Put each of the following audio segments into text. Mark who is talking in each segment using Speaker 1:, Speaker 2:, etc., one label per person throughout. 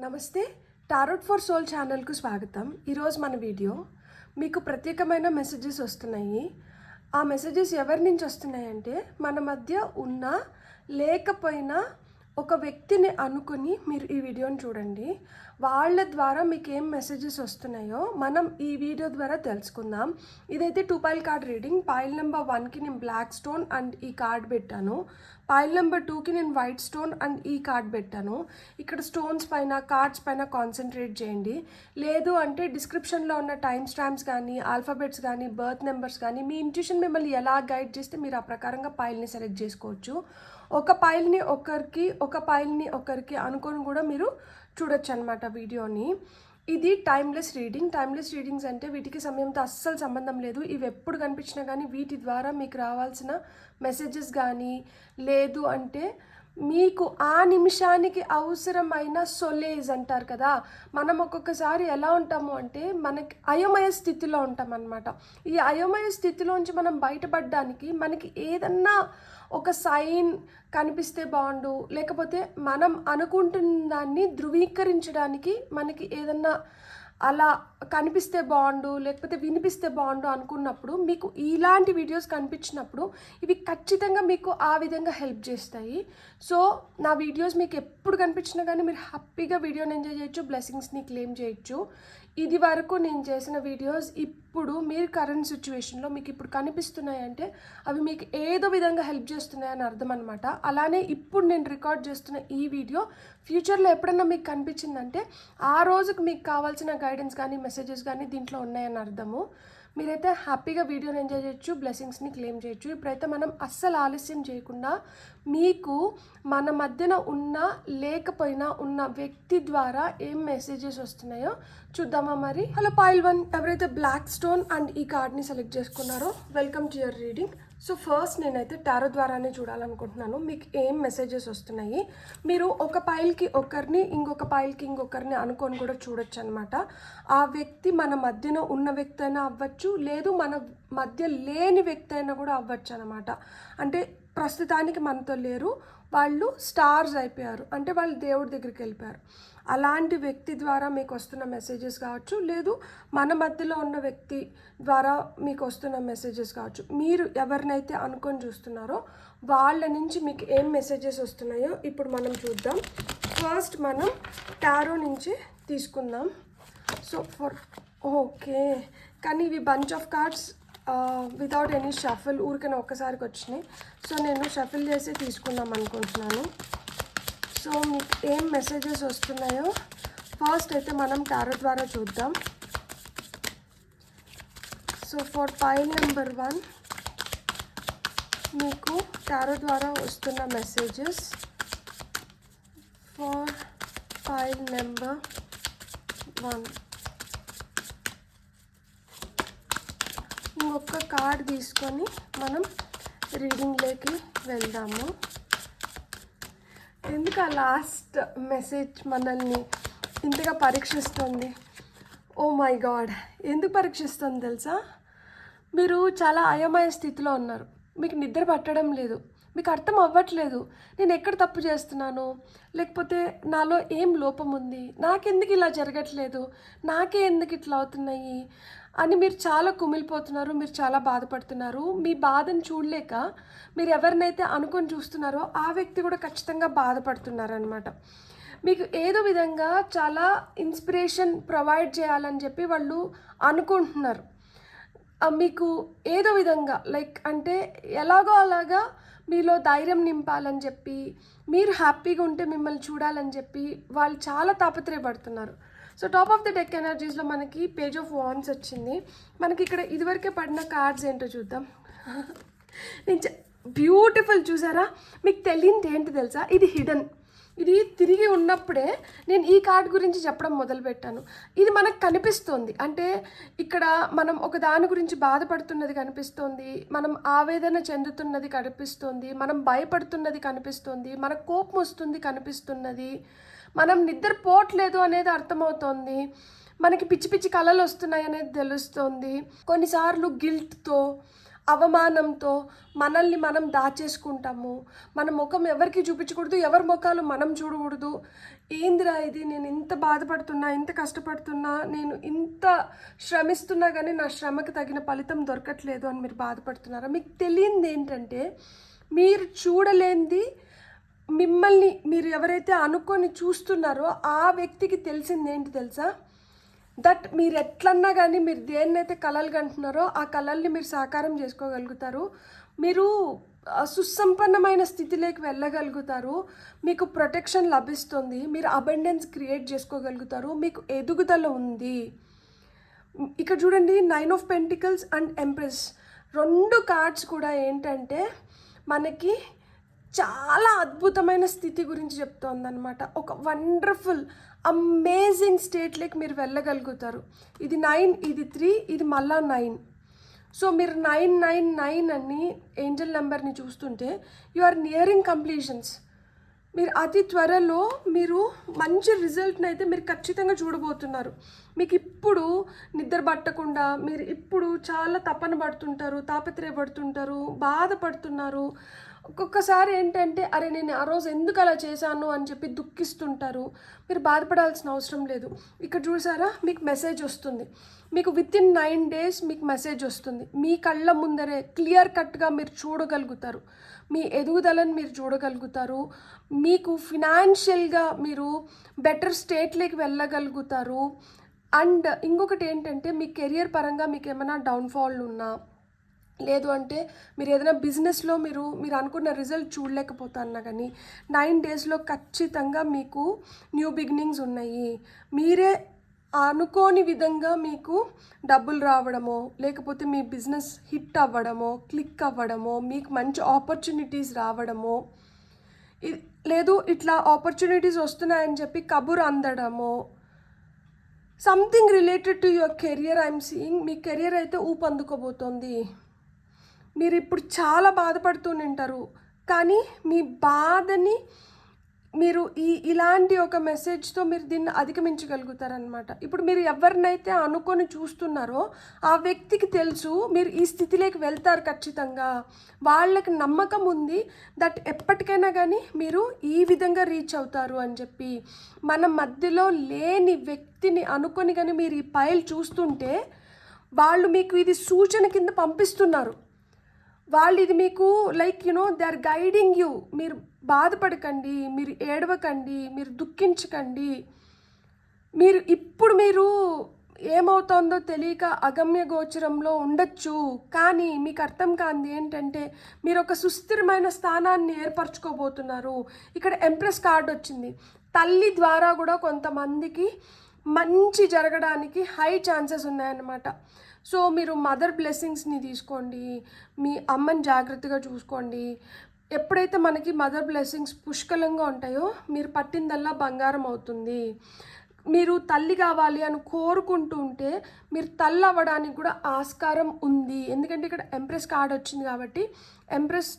Speaker 1: నమస్తే tarot for soul ఛానల్కు స్వాగతం. ఈరోజు మన వీడియో మీకు ప్రత్యేకమైన మెసేజెస్ వస్తున్నాయి. ఆ మెసేజెస్ ఎవరి నుంచి వస్తున్నాయంటే మన మధ్య ఉన్న లేకపోయినా ఒక వ్యక్తిని అనుకుని మీరు ఈ వీడియోని చూడండి. వాళ్ళ ద్వారా మీకు ఏం మెసేజెస్ వస్తున్నాయో మనం ఈ వీడియో ద్వారా తెలుసుకుందాం. ఇదైతే 2 pile card reading. Pile number 1కి నేను బ్లాక్ స్టోన్ అండ్ ఈ కార్డ్ పెట్టాను. పైల్ నెంబర్ 2కి నేను వైట్ స్టోన్ అండ్ ఈ కార్డ్ పెట్టాను. ఇక్కడ స్టోన్స్ పైన కార్డ్స్ పైన కాన్సన్ట్రేట్ చేయండి. లేదు అంటే డిస్క్రిప్షన్లో ఉన్న టైం స్టాంప్స్ కానీ ఆల్ఫాబెట్స్ కానీ బర్త్ నెంబర్స్ కానీ మీ ఇంట్యూషన్ మిమ్మల్ని ఎలా గైడ్ చేస్తే మీరు ఆ ప్రకారంగా పైల్ని సెలెక్ట్ చేసుకోవచ్చు. ఒక పైల్ని ఒకరికి అనుకొని కూడా మీరు చూడొచ్చు అనమాట వీడియోని. ఇది టైమ్లెస్ రీడింగ్. టైమ్లెస్ రీడింగ్స్ అంటే వీటికి సమయంతో అస్సలు సంబంధం లేదు. ఇవి ఎప్పుడు కనిపించినా కానీ వీటి ద్వారా మీకు రావాల్సిన మెసేజెస్ కానీ లేదు అంటే మీకు ఆ నిమిషానికి అవసరమైన సొలేజ్ అంటారు కదా, మనం ఒక్కొక్కసారి ఎలా ఉంటాము అంటే మనకి అయోమయ స్థితిలో ఉంటాం అన్నమాట. ఈ అయోమయ స్థితిలోంచి మనం బయటపడడానికి మనకి ఏదన్నా ఒక సైన్ కనిపిస్తే బాగుండు, లేకపోతే మనం అనుకుంటున్న దాన్ని ధృవీకరించడానికి మనకి ఏదన్నా అలా కనిపిస్తే బాగుండు, లేకపోతే వినిపిస్తే బాగుండు అనుకున్నప్పుడు మీకు ఇలాంటి వీడియోస్ కనిపించినప్పుడు ఇవి ఖచ్చితంగా మీకు ఆ విధంగా హెల్ప్ చేస్తాయి. సో నా వీడియోస్ మీకు ఎప్పుడు కనిపించినా కానీ మీరు హ్యాపీగా వీడియోని ఎంజాయ్ చేయొచ్చు, బ్లెస్సింగ్స్ని క్లెయిమ్ చేయొచ్చు. ఇది వరకు నేను చేసిన వీడియోస్ ఇప్పుడు మీరు కరెంట్ సిచ్యువేషన్లో మీకు ఇప్పుడు కనిపిస్తున్నాయంటే అవి మీకు ఏదో విధంగా హెల్ప్ చేస్తున్నాయని అర్థం అనమాట. అలానే ఇప్పుడు నేను రికార్డ్ చేస్తున్న ఈ వీడియో ఫ్యూచర్లో ఎప్పుడన్నా మీకు కనిపించిందంటే ఆ రోజుకి మీకు కావాల్సిన గైడెన్స్ కానీ మెసేజెస్ కానీ దీంట్లో ఉన్నాయని అర్థము. మీరైతే హ్యాపీగా వీడియోని ఎంజాయ్ చేయొచ్చు, బ్లెస్సింగ్స్ని క్లెయిమ్ చేయొచ్చు. ఇప్పుడైతే మనం అస్సలు ఆలస్యం చేయకుండా మీకు మన మధ్యన ఉన్న లేకపోయినా ఉన్న వ్యక్తి ద్వారా ఏం మెసేజెస్ వస్తున్నాయో చూద్దామా మరి. హలో పైల్ 1, ఎవరైతే బ్లాక్ స్టోన్ అండ్ ఈ కార్డ్ని సెలెక్ట్ చేసుకున్నారో welcome to your reading. So first నేనైతే టారో ద్వారానే చూడాలనుకుంటున్నాను మీకు ఏం మెసేజెస్ వస్తున్నాయి. మీరు ఒక పైల్కి ఒకరిని ఇంకొక పైల్కి ఇంకొకరిని అనుకొని కూడా చూడొచ్చు అనమాట. ఆ వ్యక్తి మన మధ్యన ఉన్న వ్యక్తి అయినా అవ్వచ్చు, లేదు మన మధ్య లేని వ్యక్తి అయినా కూడా అవ్వచ్చు అనమాట. అంటే ప్రస్తుతానికి మనతో లేరు, వాళ్ళు స్టార్స్ అయిపోయారు, అంటే వాళ్ళు దేవుడి దగ్గరికి వెళ్ళిపోయారు. అలాంటి వ్యక్తి ద్వారా మీకు వస్తున్న మెసేజెస్ కావచ్చు, లేదు మన మధ్యలో ఉన్న వ్యక్తి ద్వారా మీకు వస్తున్న మెసేజెస్ కావచ్చు. మీరు ఎవరినైతే అనుకొని చూస్తున్నారో వాళ్ళ నుంచి మీకు ఏం మెసేజెస్ వస్తున్నాయో ఇప్పుడు మనం చూద్దాం. ఫస్ట్ మనం టారో నుంచి తీసుకుందాం. సో ఓకే, కానీ ఇవి bunch of cards without any shuffle ఊరికైనా ఒక్కసారికి వచ్చినాయి. సో నేను షఫిల్ చేసి తీసుకుందాం అనుకుంటున్నాను. సో మీకు ఏం మెసేజెస్ వస్తున్నాయో ఫస్ట్ అయితే మనం టారో ద్వారా చూద్దాం. సో ఫర్ పైల్ నెంబర్ 1 మీకు టారో ద్వారా వస్తున్న మెసేజెస్ ఫర్ పైల్ నెంబర్ 1. ఇంకొక కార్డ్ తీసుకొని మనం రీడింగ్లోకి వెళ్దాము. ఎందుకు ఆ లాస్ట్ మెసేజ్ మనల్ని ఇంతగా పరీక్షిస్తుంది? ఓ మై గాడ్, ఎందుకు పరీక్షిస్తుంది తెలుసా? మీరు చాలా అయోమయ స్థితిలో ఉన్నారు, మీకు నిద్ర పట్టడం లేదు, మీకు అర్థం అవ్వట్లేదు నేను ఎక్కడ తప్పు చేస్తున్నాను, లేకపోతే నాలో ఏం లోపం ఉంది, నాకెందుకు ఇలా జరగట్లేదు, నాకే ఎందుకు ఇట్లా అవుతున్నాయి అని మీరు చాలా కుమిలిపోతున్నారు, మీరు చాలా బాధపడుతున్నారు. మీ బాధను చూడలేక మీరు ఎవరినైతే అనుకొని చూస్తున్నారో ఆ వ్యక్తి కూడా ఖచ్చితంగా బాధపడుతున్నారనమాట. మీకు ఏదో విధంగా చాలా ఇన్స్పిరేషన్ ప్రొవైడ్ చేయాలని చెప్పి వాళ్ళు అనుకుంటున్నారు. మీకు ఏదో విధంగా లైక్ అంటే ఎలాగో అలాగా మీలో ధైర్యం నింపాలని చెప్పి, మీరు హ్యాపీగా ఉంటే మిమ్మల్ని చూడాలని చెప్పి వాళ్ళు చాలా తాపత్రయపడుతున్నారు. So top of the deck ఎనర్జీస్లో మనకి పేజ్ ఆఫ్ వాండ్స్ వచ్చింది. మనకి ఇక్కడ ఇదివరకే పడిన కార్డ్స్ ఏంటో చూద్దాం. నేను బ్యూటిఫుల్, చూసారా? మీకు తెలియనిది ఏంటి తెలుసా? ఇది హిడెన్. ఇది తిరిగి ఉన్నప్పుడే నేను ఈ కార్డ్ గురించి చెప్పడం మొదలుపెట్టాను. ఇది మనకు కనిపిస్తుంది, అంటే ఇక్కడ మనం ఒక దాని గురించి బాధపడుతున్నది కనిపిస్తుంది, మనం ఆవేదన చెందుతున్నది కనిపిస్తుంది, మనం భయపడుతున్నది కనిపిస్తుంది, మనకు కోపం వస్తుంది కనిపిస్తున్నది, మనం నిద్రపోవట్లేదు అనేది అర్థమవుతోంది, మనకి పిచ్చి పిచ్చి కళలు వస్తున్నాయి అనేది తెలుస్తుంది. కొన్నిసార్లు గిల్ట్తో అవమానంతో మనల్ని మనం దాచేసుకుంటాము. మన ముఖం ఎవరికి చూపించకూడదు, ఎవరి ముఖాలు మనం చూడకూడదు. ఏందిరా ఇది, నేను ఇంత బాధపడుతున్నా, ఇంత కష్టపడుతున్నా, నేను ఇంత శ్రమిస్తున్నా కానీ నా శ్రమకి తగిన ఫలితం దొరకట్లేదు అని మీరు బాధపడుతున్నారా? మీకు తెలియంది ఏంటంటే, మీరు చూడలేనిది మిమ్మల్ని మీరు ఎవరైతే అనుకొని చూస్తున్నారో ఆ వ్యక్తికి తెలిసింది ఏంటి తెలుసా? దట్ మీరు ఎట్లన్నా కానీ మీరు దేన్నైతే కలలు కంటున్నారో ఆ కలల్ని మీరు సాకారం చేసుకోగలుగుతారు. మీరు సుసంపన్నమైన స్థితిలోకి వెళ్ళగలుగుతారు. మీకు ప్రొటెక్షన్ లభిస్తుంది. మీరు అబండెన్స్ క్రియేట్ చేసుకోగలుగుతారు. మీకు ఎదుగుదల ఉంది. ఇక్కడ చూడండి, 9 of pentacles and empress 2 cards కూడా ఏంటంటే మనకి చాలా అద్భుతమైన స్థితి గురించి చెప్తోందనమాట. ఒక వండర్ఫుల్ అమేజింగ్ స్టేట్లోకి మీరు వెళ్ళగలుగుతారు. ఇది 9, ఇది 3, ఇది మళ్ళా 9. సో మీరు 999 అని ఏంజల్ నెంబర్ని చూస్తుంటే యు ఆర్ నియరింగ్ కంప్లీషన్స్. మీరు అతి త్వరలో మీరు మంచి రిజల్ట్ని అయితే మీరు ఖచ్చితంగా చూడబోతున్నారు. మీకు ఇప్పుడు నిద్ర పట్టకుండా మీరు ఇప్పుడు చాలా తపన పడుతుంటారు, తాపత్రయపడుతుంటారు, బాధపడుతున్నారు. ఒక్కొక్కసారి ఏంటంటే అరే నేను ఆ రోజు ఎందుకు అలా చేశాను అని చెప్పి దుఃఖిస్తుంటారు. మీరు బాధపడాల్సిన అవసరం లేదు. ఇక్కడ చూసారా, మీకు మెసేజ్ వస్తుంది. మీకు వితిన్ 9 days మీకు మెసేజ్ వస్తుంది. మీ కళ్ళ ముందరే క్లియర్ కట్గా మీరు చూడగలుగుతారు. మీ ఎదుగుదలను మీరు చూడగలుగుతారు. మీకు ఫినాన్షియల్గా మీరు బెటర్ స్టేట్లోకి వెళ్ళగలుగుతారు. అండ్ ఇంకొకటి ఏంటంటే మీ కెరియర్ పరంగా మీకు ఏమైనా డౌన్ఫాల్ ఉన్నా, లేదు అంటే మీరు ఏదైనా బిజినెస్లో మీరు అనుకున్న రిజల్ట్ చూడలేకపోతున్నా కానీ 9 daysలో ఖచ్చితంగా మీకు న్యూ బిగినింగ్స్ ఉన్నాయి. మీరే అనుకోని విధంగా మీకు డబ్బులు రావడమో, లేకపోతే మీ బిజినెస్ హిట్ అవ్వడమో, క్లిక్ అవ్వడమో, మీకు మంచి ఆపర్చునిటీస్ రావడమో, లేదు ఇట్లా ఆపర్చునిటీస్ వస్తున్నాయని చెప్పి కబురు అందడమో, something related to your career I'm seeing. మీ కెరియర్ అయితే ఊపందుకోబోతోంది. మీరు ఇప్పుడు చాలా బాధపడుతూ ఉంటారు, కానీ మీ బాధని మీరు ఇలాంటి ఒక మెసేజ్తో మీరు దీన్ని అధిగమించగలుగుతారనమాట. ఇప్పుడు మీరు ఎవరినైతే అనుకొని చూస్తున్నారో ఆ వ్యక్తికి తెలుసు మీరు ఈ స్థితిలోకి వెళ్తారు ఖచ్చితంగా. వాళ్ళకి నమ్మకం ఉంది దట్ ఎప్పటికైనా కానీ మీరు ఈ విధంగా రీచ్ అవుతారు అని చెప్పి. మన మధ్యలో లేని వ్యక్తిని అనుకొని కానీ మీరు ఈ పైల్ చూస్తుంటే వాళ్ళు మీకు ఇది సూచన కింద పంపిస్తున్నారు. వాళ్ళు ఇది మీకు like they are guiding you. మీరు బాధపడకండి, మీరు ఏడవకండి, మీరు దుఃఖించకండి. మీరు ఏమవుతుందో తెలియక అగమ్య గోచరంలో ఉండొచ్చు, కానీ మీకు అర్థం కానిది ఏంటంటే మీరు ఒక సుస్థిరమైన స్థానాన్ని ఏర్పరచుకోబోతున్నారు. ఇక్కడ ఎంప్రెస్ కార్డ్ వచ్చింది. తల్లి ద్వారా కూడా కొంతమందికి మంచి జరగడానికి హై ఛాన్సెస్ ఉన్నాయన్నమాట. సో మీరు మదర్ బ్లెస్సింగ్స్ని తీసుకోండి, మీ అమ్మని జాగ్రత్తగా చూసుకోండి. ఎప్పుడైతే మనకి మదర్ బ్లెస్సింగ్స్ పుష్కలంగా ఉంటాయో మీరు పట్టిందల్లా బంగారం అవుతుంది. మీరు తల్లి కావాలి అని కోరుకుంటూ ఉంటే మీరు తల్లి అవ్వడానికి కూడా ఆస్కారం ఉంది. ఎందుకంటే ఇక్కడ ఎంప్రెస్ కార్డ్ వచ్చింది కాబట్టి ఎంప్రెస్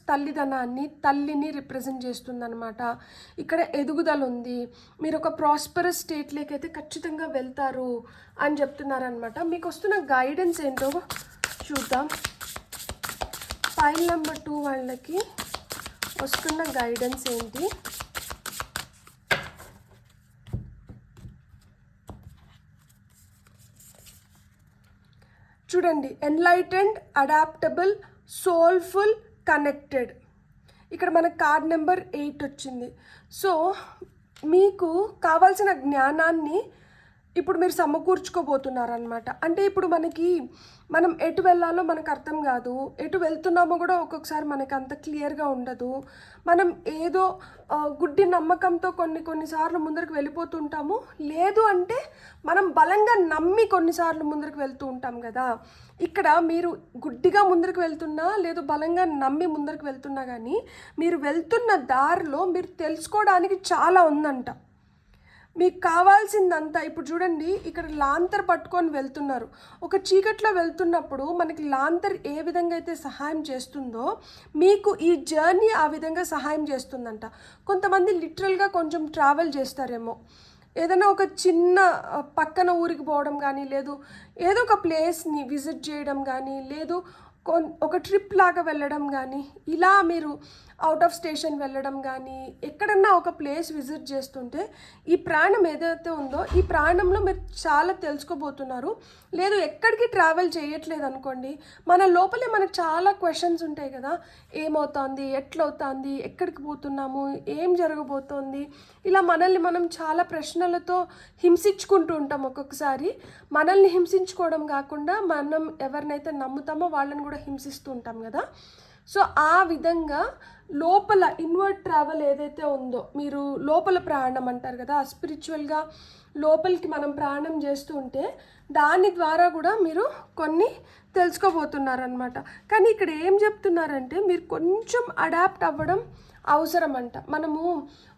Speaker 1: తల్లిని రిప్రజెంట్ చేస్తుందన్నమాట. ఇక్కడ ఎదుగుదల ఉంది. మీరు ఒక ప్రాస్పరస్ స్టేట్లోకి అయితే ఖచ్చితంగా వెళ్తారు అని చెప్తున్నారనమాట. మీకు వస్తున్న గైడెన్స్ ఏంటో చూద్దాం. ఫైల్ నెంబర్ 2 వాళ్ళకి వస్తున్న గైడెన్స్ ఏంటి? చూడండి, ఎన్లైటెండ్, అడాప్టబుల్, సోల్ఫుల్, కనెక్టెడ్. ఇక్కడ మనకు కార్డ్ నెంబర్ 8 వచ్చింది. సో మీకు కావాల్సిన జ్ఞానాన్ని ఇప్పుడు మీరు సమకూర్చుకోబోతున్నారనమాట. అంటే ఇప్పుడు మనం ఎటు వెళ్ళాలో మనకు అర్థం కాదు, ఎటు వెళ్తున్నామో కూడా ఒక్కొక్కసారి మనకు అంత క్లియర్గా ఉండదు. మనం ఏదో గుడ్డి నమ్మకంతో కొన్నిసార్లు ముందరకు వెళ్ళిపోతుంటాము. లేదు అంటే మనం బలంగా నమ్మి కొన్నిసార్లు ముందరకు వెళ్తూ ఉంటాం కదా. ఇక్కడ మీరు గుడ్డిగా ముందరకు వెళ్తున్నా, లేదు బలంగా నమ్మి ముందరకు వెళ్తున్నా కానీ మీరు వెళ్తున్న దారిలో మీరు తెలుసుకోవడానికి చాలా ఉందంట. మీకు కావాల్సిందంతా ఇప్పుడు చూడండి, ఇక్కడ లాంతర్ పట్టుకొని వెళ్తున్నారు. ఒక చీకట్లో వెళ్తున్నప్పుడు మనకి లాంతర్ ఏ విధంగా అయితే సహాయం చేస్తుందో మీకు ఈ జర్నీ ఆ విధంగా సహాయం చేస్తుందంట. కొంతమంది లిటరల్గా కొంచెం ట్రావెల్ చేస్తారేమో, ఏదైనా ఒక చిన్న పక్కన ఊరికి పోవడం కానీ, లేదు ఏదో ఒక ప్లేస్ని విజిట్ చేయడం కానీ, లేదు ఒక ట్రిప్ లాగా వెళ్ళడం కానీ, ఇలా మీరు అవుట్ ఆఫ్ స్టేషన్ వెళ్ళడం కానీ, ఎక్కడన్నా ఒక ప్లేస్ విజిట్ చేస్తుంటే ఈ ప్రాణం ఏదైతే ఉందో ఈ ప్రాణంలో మీరు చాలా తెలుసుకోబోతున్నారు. లేదు ఎక్కడికి ట్రావెల్ చేయట్లేదు అనుకోండి, మన లోపలే మనకు చాలా క్వశ్చన్స్ ఉంటాయి కదా, ఏమవుతుంది, ఎట్లవుతుంది, ఎక్కడికి పోతున్నాము, ఏం జరగబోతోంది, ఇలా మనల్ని మనం చాలా ప్రశ్నలతో హింసించుకుంటూ ఉంటాం. ఒక్కొక్కసారి మనల్ని హింసించుకోవడం కాకుండా మనం ఎవరినైతే నమ్ముతామో వాళ్ళని కూడా హింసిస్తూ ఉంటాం కదా. సో ఆ విధంగా లోపల ఇన్వర్డ్ ట్రావెల్ ఏదైతే ఉందో, మీరు లోపల ప్రయాణం అంటారు కదా, స్పిరిచువల్గా లోపలికి మనం ప్రయాణం చేస్తూ ఉంటే దాని ద్వారా కూడా మీరు కొన్ని తెలుసుకోబోతున్నారనమాట. కానీ ఇక్కడ ఏం చెప్తున్నారంటే మీరు కొంచెం అడాప్ట్ అవ్వడం అవసరం అంట. మనము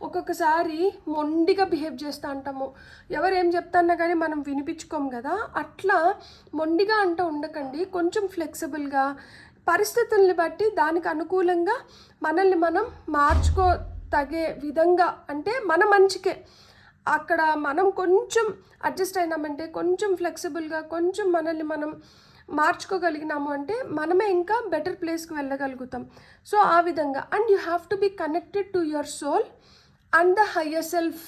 Speaker 1: ఒక్కొక్కసారి మొండిగా బిహేవ్ చేస్తూ ఉంటాము, ఎవరు ఏం చెప్తున్నా కానీ మనం వినిపించుకోము కదా. అట్లా మొండిగా అంటూ ఉండకండి, కొంచెం ఫ్లెక్సిబుల్గా పరిస్థితుల్ని బట్టి దానికి అనుకూలంగా మనల్ని మనం మార్చుకోతగే విధంగా, అంటే మన మంచికే అక్కడ మనం కొంచెం అడ్జస్ట్ అయినామంటే, కొంచెం ఫ్లెక్సిబుల్గా కొంచెం మనల్ని మనం మార్చుకోగలిగినాము అంటే మనమే ఇంకా బెటర్ ప్లేస్కి వెళ్ళగలుగుతాం. సో ఆ విధంగా, and you have to be connected to your soul and the higher self,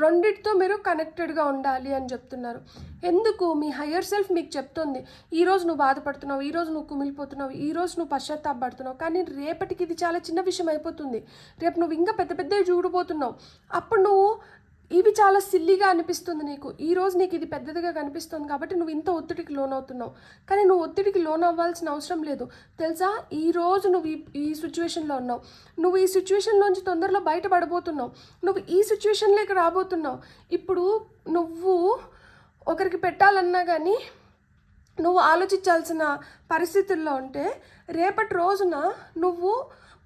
Speaker 1: రెండిటితో మీరు కనెక్టెడ్గా ఉండాలి అని చెప్తున్నారు. ఎందుకు? మీ హయ్యర్ సెల్ఫ్ మీకు చెప్తుంది, ఈరోజు నువ్వు బాధపడుతున్నావు, ఈరోజు నువ్వు కుమిలిపోతున్నావు, ఈరోజు నువ్వు పశ్చాత్తాపడుతున్నావు, కానీ రేపటికి ఇది చాలా చిన్న విషయం అయిపోతుంది, రేపు నువ్వు ఇంకా పెద్ద పెద్దవి చూడబోతున్నావు, అప్పుడు నువ్వు ఇవి చాలా సిల్లీగా అనిపిస్తుంది నీకు, ఈరోజు నీకు ఇది పెద్దదిగా కనిపిస్తుంది కాబట్టి నువ్వు ఇంత ఒత్తిడికి లోనవుతున్నావు. కానీ నువ్వు ఒత్తిడికి లోన్ అవ్వాల్సిన అవసరం లేదు తెలుసా. ఈరోజు నువ్వు ఈ సిచ్యువేషన్లో ఉన్నావు, నువ్వు ఈ సిచ్యువేషన్లోంచి తొందరలో బయటపడబోతున్నావు, నువ్వు ఈ సిచ్యువేషన్లోకి రాబోతున్నావు. ఇప్పుడు నువ్వు ఒకరికి పెట్టాలన్నా కానీ నువ్వు ఆలోచించాల్సిన పరిస్థితుల్లో ఉంటే రేపటి రోజున నువ్వు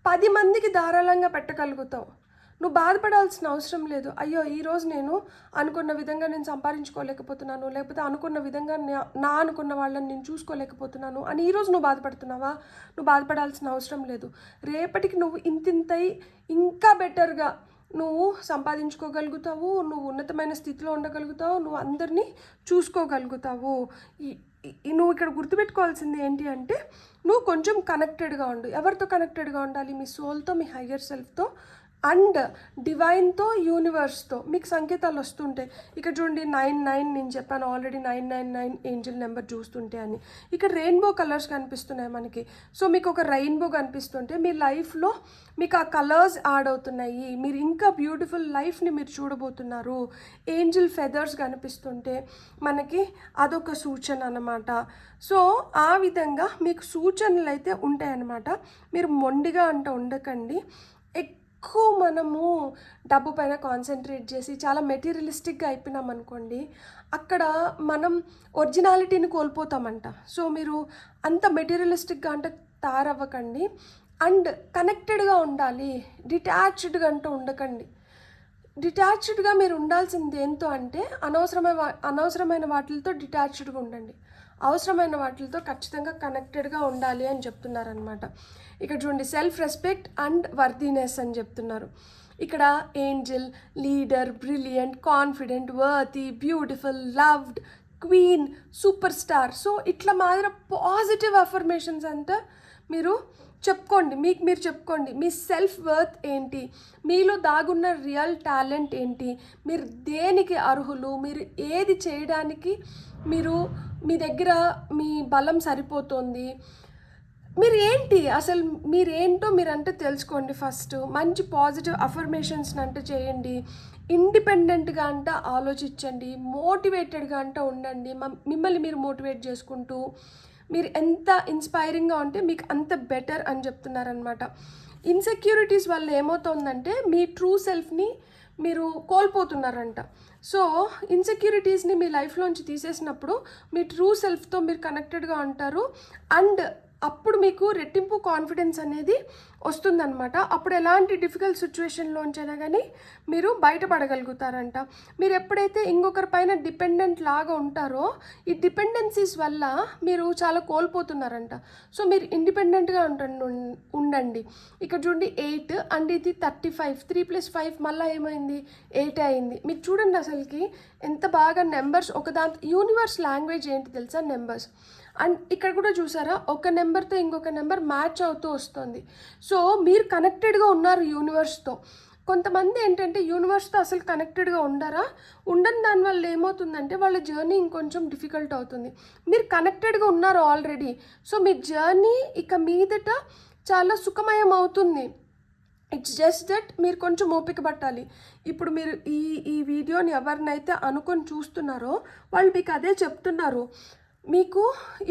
Speaker 1: 10 మందికి ధారాళంగా పెట్టగలుగుతావు. నువ్వు బాధపడాల్సిన అవసరం లేదు, అయ్యో ఈరోజు నేను అనుకున్న విధంగా నేను సంపాదించుకోలేకపోతున్నాను, లేకపోతే అనుకున్న విధంగా నా అనుకున్న వాళ్ళని నేను చూసుకోలేకపోతున్నాను అని ఈరోజు నువ్వు బాధపడుతున్నావా? నువ్వు బాధపడాల్సిన అవసరం లేదు. రేపటికి నువ్వు ఇంతింతై ఇంకా బెటర్గా నువ్వు సంపాదించుకోగలుగుతావు, నువ్వు ఉన్నతమైన స్థితిలో ఉండగలుగుతావు, నువ్వు అందరినీ చూసుకోగలుగుతావు. నువ్వు ఇక్కడ గుర్తుపెట్టుకోవాల్సింది ఏంటి అంటే, నువ్వు కొంచెం కనెక్టెడ్గా ఉండు. ఎవరితో కనెక్టెడ్గా ఉండాలి? మీ సోల్తో, మీ హయ్యర్ సెల్ఫ్తో అండ్ డివైన్తో, యూనివర్స్తో. మీకు సంకేతాలు వస్తుంటాయి. ఇక్కడ చూడండి 99 నేను చెప్పాను ఆల్రెడీ, 999 ఏంజల్ నెంబర్ చూస్తుంటే అని. ఇక్కడ రెయిన్బో కలర్స్ కనిపిస్తున్నాయి మనకి. సో మీకు ఒక రెయిన్బో కనిపిస్తుంటే మీ లైఫ్లో మీకు ఆ కలర్స్ యాడ్ అవుతున్నాయి, మీరు ఇంకా బ్యూటిఫుల్ లైఫ్ని మీరు చూడబోతున్నారు. ఏంజల్ ఫెదర్స్ కనిపిస్తుంటే మనకి అదొక సూచన అన్నమాట. సో ఆ విధంగా మీకు సూచనలు అయితే ఉంటాయన్నమాట. మీరు మొండిగా అంటూ ఉండకండి. ఎక్కువ మనము డబ్బు పైన కాన్సన్ట్రేట్ చేసి చాలా మెటీరియలిస్టిక్గా అయిపోయినాం అనుకోండి, అక్కడ మనం ఒరిజినాలిటీని కోల్పోతామంట. సో మీరు అంత మెటీరియలిస్టిక్గా అంటే తయారవ్వకండి, అండ్ కనెక్టెడ్గా ఉండాలి, డిటాచ్డ్గా అంటూ ఉండకండి. డిటాచ్డ్గా మీరు ఉండాల్సింది ఏంటో అంటే అనవసరమైన వాటితో డిటాచ్డ్గా ఉండండి, అవసరమైన వాటితో ఖచ్చితంగా కనెక్టెడ్గా ఉండాలి అని చెప్తున్నారనమాట. ఇక్కడ చూడండి సెల్ఫ్ రెస్పెక్ట్ అండ్ వర్దీనెస్ అని చెప్తున్నారు. ఇక్కడ Angel, leader, brilliant, confident, worthy, beautiful, loved, queen, super star. So ఇట్లా మాదిరి పాజిటివ్ అఫర్మేషన్స్ అంతా మీరు చెప్పుకోండి, మీకు మీరు చెప్పుకోండి. మీ సెల్ఫ్ వర్త్ ఏంటి, మీలో దాగున్న రియల్ టాలెంట్ ఏంటి, మీరు దేనికి అర్హులు, మీరు ఏది చేయడానికి మీ దగ్గర మీ బలం సరిపోతుంది, మీరు ఏంటి అసలు, మీరేంటో మీరంటే తెలుసుకోండి. ఫస్ట్ మంచి పాజిటివ్ అఫర్మేషన్స్ని అంటే చేయండి, ఇండిపెండెంట్గా అంట ఆలోచించండి, మోటివేటెడ్గా అంట ఉండండి. మిమ్మల్ని మీరు మోటివేట్ చేసుకుంటూ మీరు ఎంత ఇన్స్పైరింగ్గా ఉంటే మీకు అంత బెటర్ అని చెప్తున్నారనమాట. ఇన్సెక్యూరిటీస్ వల్ల ఏమవుతుందంటే మీ ట్రూ సెల్ఫ్ని మీరు కోల్పోతున్నారంట. సో ఇన్సెక్యూరిటీస్ని మీ లైఫ్లోంచి తీసేసినప్పుడు మీ ట్రూ సెల్ఫ్తో మీరు కనెక్టెడ్గా ఉంటారు, అండ్ అప్పుడు మీకు రెట్టింపు కాన్ఫిడెన్స్ అనేది వస్తుందన్నమాట. అప్పుడు ఎలాంటి డిఫికల్ట్ సిచ్యువేషన్లోంచైనా కానీ మీరు బయటపడగలుగుతారంట. మీరు ఎప్పుడైతే ఇంకొకరి పైన డిపెండెంట్ లాగా ఉంటారో ఈ డిపెండెన్సీస్ వల్ల మీరు చాలా కోల్పోతున్నారంట. సో మీరు ఇండిపెండెంట్గా ఉండండి. ఇక్కడ చూడండి 8 అండ్ ఇది 35, 3 + 5 మళ్ళీ ఏమైంది 8 అయింది. మీరు చూడండి అసలుకి ఎంత బాగా నెంబర్స్ ఒకదాని యూనివర్స్ లాంగ్వేజ్ ఏంటి తెలుసా, నెంబర్స్. అండ్ ఇక్కడ కూడా చూసారా, ఒక నెంబర్తో ఇంకొక నెంబర్ మ్యాచ్ అవుతూ వస్తుంది. సో మీరు కనెక్టెడ్గా ఉన్నారు యూనివర్స్తో. కొంతమంది ఏంటంటే యూనివర్స్తో అసలు కనెక్టెడ్గా ఉండని దానివల్ల ఏమవుతుందంటే వాళ్ళ జర్నీ ఇంకొంచెం డిఫికల్ట్ అవుతుంది. మీరు కనెక్టెడ్గా ఉన్నారు ఆల్రెడీ. సో మీ జర్నీ ఇక మీదట చాలా సుఖమయం అవుతుంది. ఇట్స్ జస్ట్ దట్ మీరు కొంచెం ఓపిక పట్టాలి. ఇప్పుడు మీరు ఈ వీడియోని ఎవరినైతే అనుకొని చూస్తున్నారో వాళ్ళు మీకు అదే చెప్తున్నారు. మీకు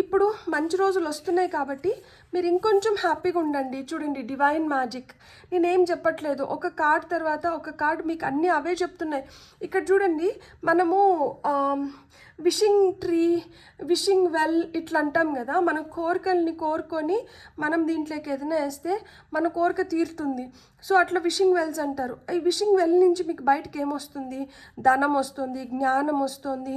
Speaker 1: ఇప్పుడు మంచి రోజులు వస్తున్నాయి కాబట్టి మీరు ఇంకొంచెం హ్యాపీగా ఉండండి. చూడండి డివైన్ మ్యాజిక్, నేనేం చెప్పట్లేదు. ఒక కార్డ్ తర్వాత ఒక కార్డ్ మీకు అన్నీ అవే చెప్తున్నాయి. ఇక్కడ చూడండి, మనము విషింగ్ ట్రీ, విషింగ్ వెల్ ఇట్లా అంటాం కదా. మన కోరికల్ని కోరుకొని మనం దీంట్లోకి ఏదైనా వేస్తే మన కోరిక తీరుతుంది. సో అట్లా విషింగ్ వెల్స్ అంటారు. ఈ విషింగ్ వెల్ నుంచి మీకు బయటకు ఏమొస్తుంది, ధనం వస్తుంది, జ్ఞానం వస్తుంది,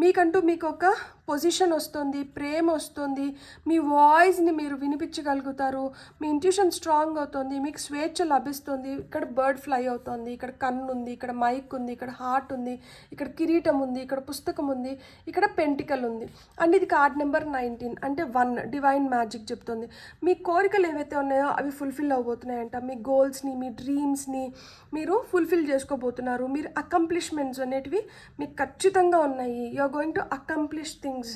Speaker 1: మీకంటూ మీకు ఒక పొజిషన్ వస్తుంది, ప్రేమ వస్తుంది, మీ వాయిస్ని మీరు వినిపించగలుగుతారు, మీ ఇంట్యూషన్ స్ట్రాంగ్ అవుతుంది, మీకు స్వేచ్ఛ లభిస్తుంది. ఇక్కడ బర్డ్ ఫ్లై అవుతుంది, ఇక్కడ కన్ను ఉంది, ఇక్కడ మైక్ ఉంది, ఇక్కడ హార్ట్ ఉంది, ఇక్కడ కిరీటం ఉంది, ఇక్కడ పుస్తకం ఉంది, ఇక్కడ పెంటికల్ ఉంది. అండ్ ఇది కార్డ్ నెంబర్ 19 అంటే 1 డివైన్ మ్యాజిక్ చెప్తుంది. మీ కోరికలు ఏవైతే ఉన్నాయో అవి ఫుల్ఫిల్ అవ్వబోతున్నాయంట. మీ గోల్స్ని, మీ డ్రీమ్స్ని మీరు ఫుల్ఫిల్ చేసుకోబోతున్నారు. మీరు అకంప్లిష్మెంట్స్ అనేటివి మీకు ఖచ్చితంగా ఉన్నాయి. You are going to accomplish things.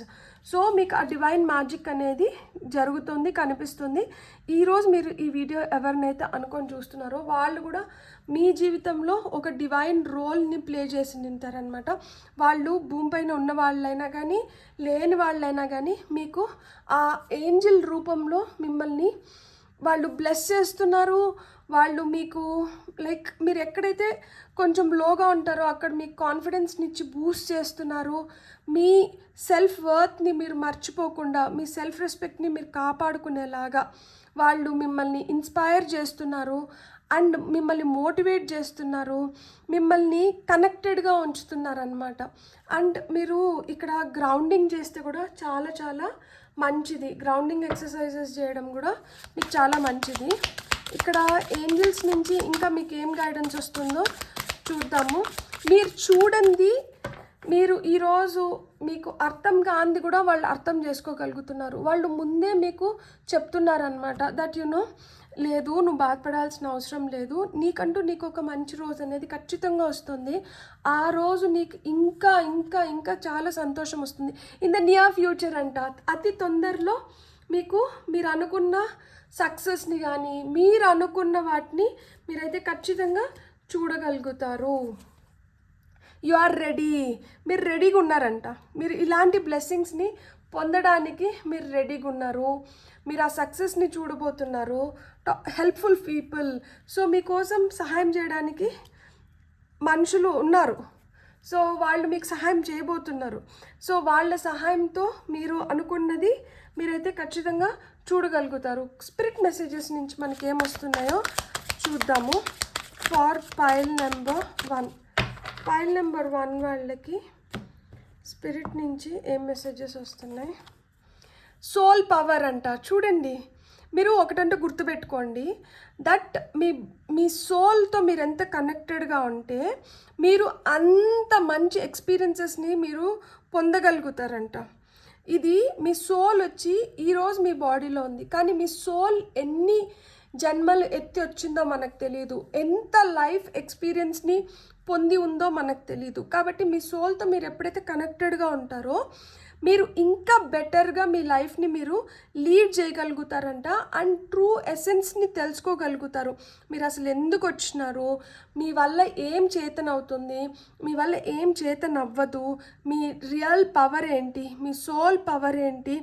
Speaker 1: So మీకు ఆ డివైన్ మ్యాజిక్ అనేది జరుగుతుంది, కనిపిస్తుంది. ఈరోజు మీరు ఈ వీడియో ఎవరినైతే అనుకొని చూస్తున్నారో వాళ్ళు కూడా మీ జీవితంలో ఒక డివైన్ రోల్ని ప్లే చేసి నింటారనమాట. వాళ్ళు భూమిపైన ఉన్న వాళ్ళైనా కానీ లేని వాళ్ళైనా కానీ మీకు ఆ ఏంజిల్ రూపంలో మిమ్మల్ని వాళ్ళు బ్లెస్ చేస్తున్నారు. వాళ్ళు మీకు లైక్ మీరు ఎక్కడైతే కొంచెం లోగా ఉంటారో అక్కడ మీకు కాన్ఫిడెన్స్ని ఇచ్చి బూస్ట్ చేస్తున్నారు. మీ సెల్ఫ్ వర్త్ని మీరు మర్చిపోకుండా మీ సెల్ఫ్ రెస్పెక్ట్ని మీరు కాపాడుకునేలాగా వాళ్ళు మిమ్మల్ని ఇన్స్పైర్ చేస్తున్నారు అండ్ మిమ్మల్ని మోటివేట్ చేస్తున్నారు, మిమ్మల్ని కనెక్టెడ్గా ఉంచుతున్నారనమాట. అండ్ మీరు ఇక్కడ గ్రౌండింగ్ చేస్తే కూడా చాలా చాలా మంచిది. గ్రౌండింగ్ ఎక్సర్సైజెస్ చేయడం కూడా మీకు చాలా మంచిది. ఇక్కడ ఏంజల్స్ నుంచి ఇంకా మీకు ఏం గైడెన్స్ వస్తుందో చూద్దాము. మీరు చూడండి, మీరు ఈరోజు మీకు అర్థం కాంది కూడా వాళ్ళు అర్థం చేసుకోగలుగుతున్నారు. వాళ్ళు ముందే మీకు చెప్తున్నారనమాట దట్ యు నో, లేదు నువ్వు బాధపడాల్సిన అవసరం లేదు, నీకంటూ నీకు ఒక మంచి రోజు అనేది ఖచ్చితంగా వస్తుంది. ఆ రోజు నీకు ఇంకా ఇంకా ఇంకా చాలా సంతోషం వస్తుంది. ఇన్ ద నియర్ ఫ్యూచర్ అంట, అతి తొందరలో మీకు మీరు అనుకున్న సక్సెస్ని కానీ మీరు అనుకున్న వాటిని మీరైతే ఖచ్చితంగా చూడగలుగుతారు. యు ఆర్ రెడీ, మీరు రెడీగా ఉన్నారంట. మీరు ఇలాంటి బ్లెస్సింగ్స్ని పొందడానికి మీరు రెడీగా ఉన్నారు. మీరు ఆ సక్సెస్ని చూడబోతున్నారు. హెల్ప్ఫుల్ పీపుల్, సో మీకోసం సహాయం చేయడానికి మనుషులు ఉన్నారు. సో వాళ్ళు మీకు సహాయం చేయబోతున్నారు. సో వాళ్ళ సహాయంతో మీరు అనుకున్నది మీరైతే ఖచ్చితంగా చూడగలుగుతారు. స్పిరిట్ మెసేజెస్ నుంచి మనకి ఏమొస్తున్నాయో చూద్దాము. For pile number 1, pile number 1 వాళ్ళకి స్పిరిట్ నుంచి ఏం మెసేజెస్ వస్తున్నాయి. సోల్ పవర్ అంట. చూడండి, మీరు ఒకటంటే గుర్తుపెట్టుకోండి, దట్ మీ సోల్తో మీరు ఎంత కనెక్టెడ్గా ఉంటే మీరు అంత మంచి ఎక్స్పీరియన్సెస్ని మీరు పొందగలుగుతారంట. ఇది మీ సోల్ వచ్చి ఈరోజు మీ బాడీలో ఉంది, కానీ మీ సోల్ ఎన్ని జన్మలు ఎత్తి వచ్చిందో మనకు తెలియదు, ఎంత లైఫ్ ఎక్స్పీరియన్స్ని పొంది ఉందో మనకు తెలియదు. కాబట్టి మీ సోల్తో మీరు ఎప్పుడైతే కనెక్టెడ్గా ఉంటారో మీరు ఇంకా బెటర్గా మీ లైఫ్ని మీరు లీడ్ చేయగలుగుతారంట. అండ్ ట్రూ ఎసెన్స్ని తెలుసుకోగలుగుతారు. మీరు అసలు ఎందుకు వచ్చినారు, మీ వల్ల ఏం చేతనవుతుంది, మీ వల్ల ఏం చేతనవ్వదు, మీ రియల్ పవర్ ఏంటి, మీ సోల్ పవర్ ఏంటి,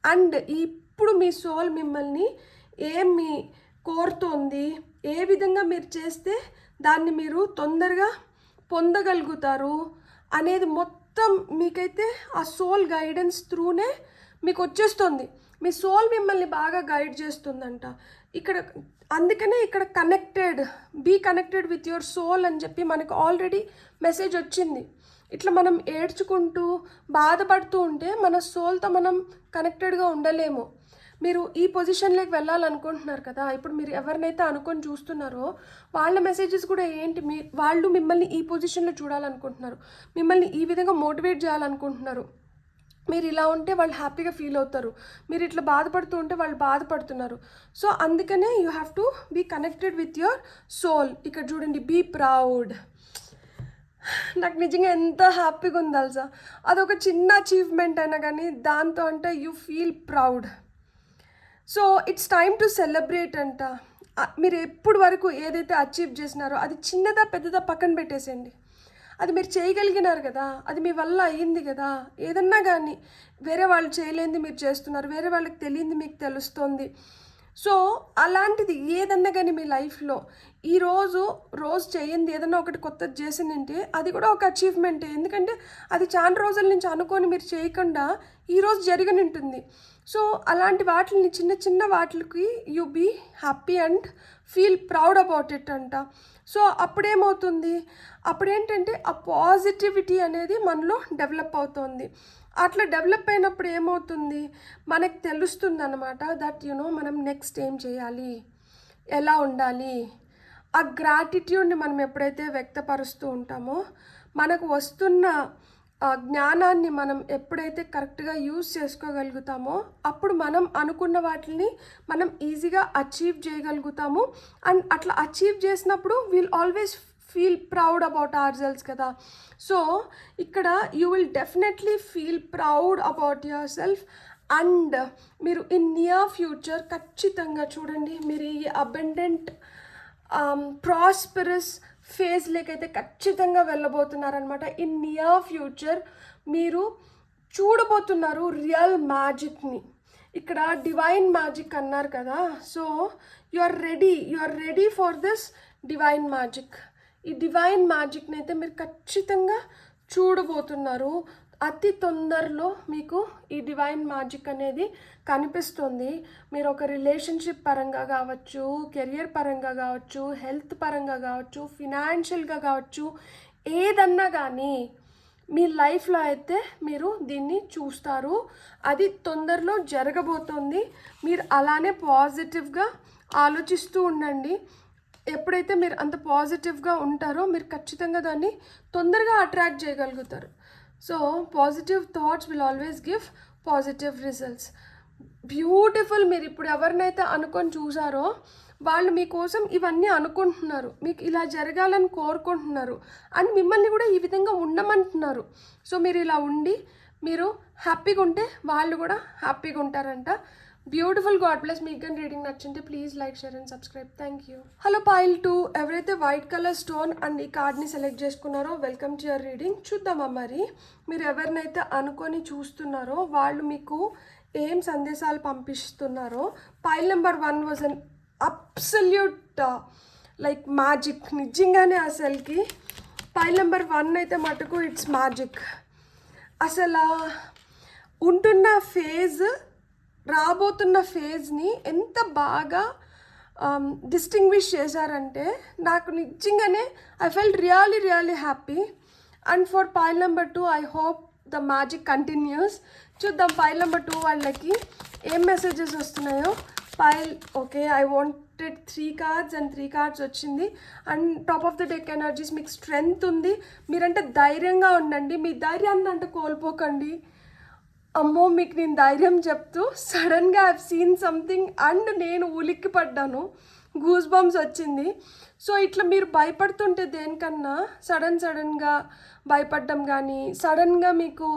Speaker 1: అండ్ ఇప్పుడు మీ సోల్ మిమ్మల్ని ఏమి కోరుతోంది, ఏ విధంగా మీరు చేస్తే దాన్ని మీరు తొందరగా పొందగలుగుతారు అనేది మొత్తం మీకైతే ఆ సోల్ గైడెన్స్ త్రూనే మీకు వచ్చేస్తుంది. మీ సోల్ మిమ్మల్ని బాగా గైడ్ చేస్తుందంట. ఇక్కడ అందుకనే ఇక్కడ be connected with your soul అని చెప్పి మనకు ఆల్రెడీ మెసేజ్ వచ్చింది. ఇట్లా మనం ఏడ్చుకుంటూ బాధపడుతూ ఉంటే మన సోల్తో మనం కనెక్టెడ్గా ఉండలేము. మీరు ఈ పొజిషన్లోకి వెళ్ళాలనుకుంటున్నారు కదా, ఇప్పుడు మీరు ఎవరినైతే అనుకొని చూస్తున్నారో వాళ్ళ మెసేజెస్ కూడా ఏంటి, వాళ్ళు మిమ్మల్ని ఈ పొజిషన్లో చూడాలనుకుంటున్నారు, మిమ్మల్ని ఈ విధంగా మోటివేట్ చేయాలనుకుంటున్నారు. మీరు ఇలా ఉంటే వాళ్ళు హ్యాపీగా ఫీల్ అవుతారు, మీరు ఇట్లా బాధపడుతూ ఉంటే వాళ్ళు బాధపడుతున్నారు. సో అందుకనే you have to be connected with your soul. ఇక్కడ చూడండి, బీ ప్రౌడ్. నాకు నిజంగా ఎంత హ్యాపీగా ఉంది తెలుసా. అదొక చిన్న అచీవ్మెంట్ అయినా కానీ దాంతో అంటే you feel proud. So it's time to celebrate అంట. మీరు ఎప్పుడు వరకు ఏదైతే అచీవ్ చేసినారో అది చిన్నదా పెద్దదా పక్కన పెట్టేసేయండి. అది మీరు చేయగలిగినారు కదా, అది మీ వల్ల అయ్యింది కదా. ఏదన్నా కానీ వేరే వాళ్ళు చేయలేనిది మీరు చేస్తున్నారు, వేరే వాళ్ళకి తెలియంది మీకు తెలుస్తుంది. సో అలాంటిది ఏదన్నా కానీ మీ లైఫ్లో రోజు చేయండి, ఏదన్నా ఒకటి కొత్తది చేసిందంటే అది కూడా ఒక అచీవ్మెంటే. ఎందుకంటే అది చాలా రోజుల నుంచి అనుకొని మీరు చేయకుండా ఈరోజు జరిగిన ఉంటుంది. సో అలాంటి వాటిని చిన్న చిన్న వాటికి you be happy and feel proud about it అంట. సో అప్పుడేమవుతుంది, అప్పుడేంటంటే ఆ పాజిటివిటీ అనేది మనలో డెవలప్ అవుతుంది. అట్లా డెవలప్ అయినప్పుడు ఏమవుతుంది, మనకు తెలుస్తుంది అనమాట దట్ మనం నెక్స్ట్ ఏం చేయాలి, ఎలా ఉండాలి. ఆ గ్రాటిట్యూడ్ని మనం ఎప్పుడైతే వ్యక్తపరుస్తూ ఉంటామో మనకు వస్తున్న జ్ఞానాన్ని మనం ఎప్పుడైతే కరెక్ట్గా యూజ్ చేసుకోగలుగుతామో అప్పుడు మనం అనుకున్న వాటిని మనం ఈజీగా అచీవ్ చేయగలుగుతాము. అండ్ అట్లా అచీవ్ చేసినప్పుడు will always feel proud about ourselves కదా. సో ఇక్కడ you will definitely feel proud about yourself. And మీరు ఇన్ నియర్ ఫ్యూచర్ ఖచ్చితంగా చూడండి, మీరు ఈ అబండెంట్ ప్రాస్పరస్ ఫేజ్లోకైతే ఖచ్చితంగా వెళ్ళబోతున్నారనమాట. ఇన్ నియర్ ఫ్యూచర్ మీరు చూడబోతున్నారు రియల్ మ్యాజిక్ని. ఇక్కడ డివైన్ మ్యాజిక్ అన్నారు కదా, so you are ready for this divine magic. ఈ డివైన్ మ్యాజిక్ని అయితే మీరు ఖచ్చితంగా చూడబోతున్నారు. అతి తొందరలో మీకు ఈ డివైన్ మ్యాజిక్ అనేది కనిపిస్తుంది. మీరు ఒక రిలేషన్షిప్ పరంగా కావచ్చు, కెరియర్ పరంగా కావచ్చు, హెల్త్ పరంగా కావచ్చు, ఫినాన్షియల్గా కావచ్చు, ఏదన్నా కానీ మీ లైఫ్లో అయితే మీరు దీన్ని చూస్తారు. అది తొందరలో జరగబోతోంది. మీరు అలానే పాజిటివ్గా ఆలోచిస్తూ ఉండండి. ఎప్పుడైతే మీరు అంత పాజిటివ్గా ఉంటారో మీరు ఖచ్చితంగా దాన్ని తొందరగా అట్రాక్ట్ చేయగలుగుతారు. So positive thoughts will always give positive results. Beautiful. మీరు ఇప్పుడు ఎవరినైతే అనుకొని చూసారో వాళ్ళు మీకోసం ఇవన్నీ అనుకుంటున్నారు, మీకు ఇలా జరగాలని కోరుకుంటున్నారు, అండ్ మిమ్మల్ని కూడా ఈ విధంగా ఉండమంటున్నారు. సో మీరు ఇలా ఉండి మీరు హ్యాపీగా ఉంటే వాళ్ళు కూడా హ్యాపీగా ఉంటారంట. బ్యూటిఫుల్. God bless. మీకు కానీ రీడింగ్ నచ్చింటే please like, share and subscribe. Thank you. Hello pile 2, ఎవరైతే వైట్ కలర్ స్టోన్ అండ్ ఈ కార్డ్ని సెలెక్ట్ చేసుకున్నారో వెల్కమ్ టు యువర్ రీడింగ్. చూద్దామా మరి మీరు ఎవరినైతే అనుకొని చూస్తున్నారో వాళ్ళు మీకు ఏం సందేశాలు పంపిస్తున్నారో. Pile number 1 was an absolute like magic. నిజంగానే అసలుకి పైల్ నెంబర్ 1 అయితే మటుకు ఇట్స్ మ్యాజిక్. అసలు ఉంటున్న ఫేజ్, రాబోతున్న ఫేజ్ని ఎంత బాగా డిస్టింగ్విష్ చేశారంటే నాకు నిజంగానే I felt really happy. And for pile number 2 I hope the magic continuous. చూద్దాం పైల్ నెంబర్ 2 వాళ్ళకి ఏం మెసేజెస్ వస్తున్నాయో. Pile okay, I wanted 3 cards and 3 cards వచ్చింది. And top of the deck energies, మీకు స్ట్రెంగ్త్ ఉంది, మీరంటే ధైర్యంగా ఉండండి, మీ ధైర్యాన్ని అంటే కోల్పోకండి. అమ్మో, మీకు నేను ధైర్యం చెప్తూ సడన్గా ఐవ్ సీన్ సంథింగ్ అండ్ నేను ఉలిక్కి పడ్డాను, గూస్ బంప్స్ వచ్చింది. సో ఇట్లా మీరు భయపడుతుంటే దేనికన్నా సడన్గా భయపడడం కానీ, సడన్గా మీకు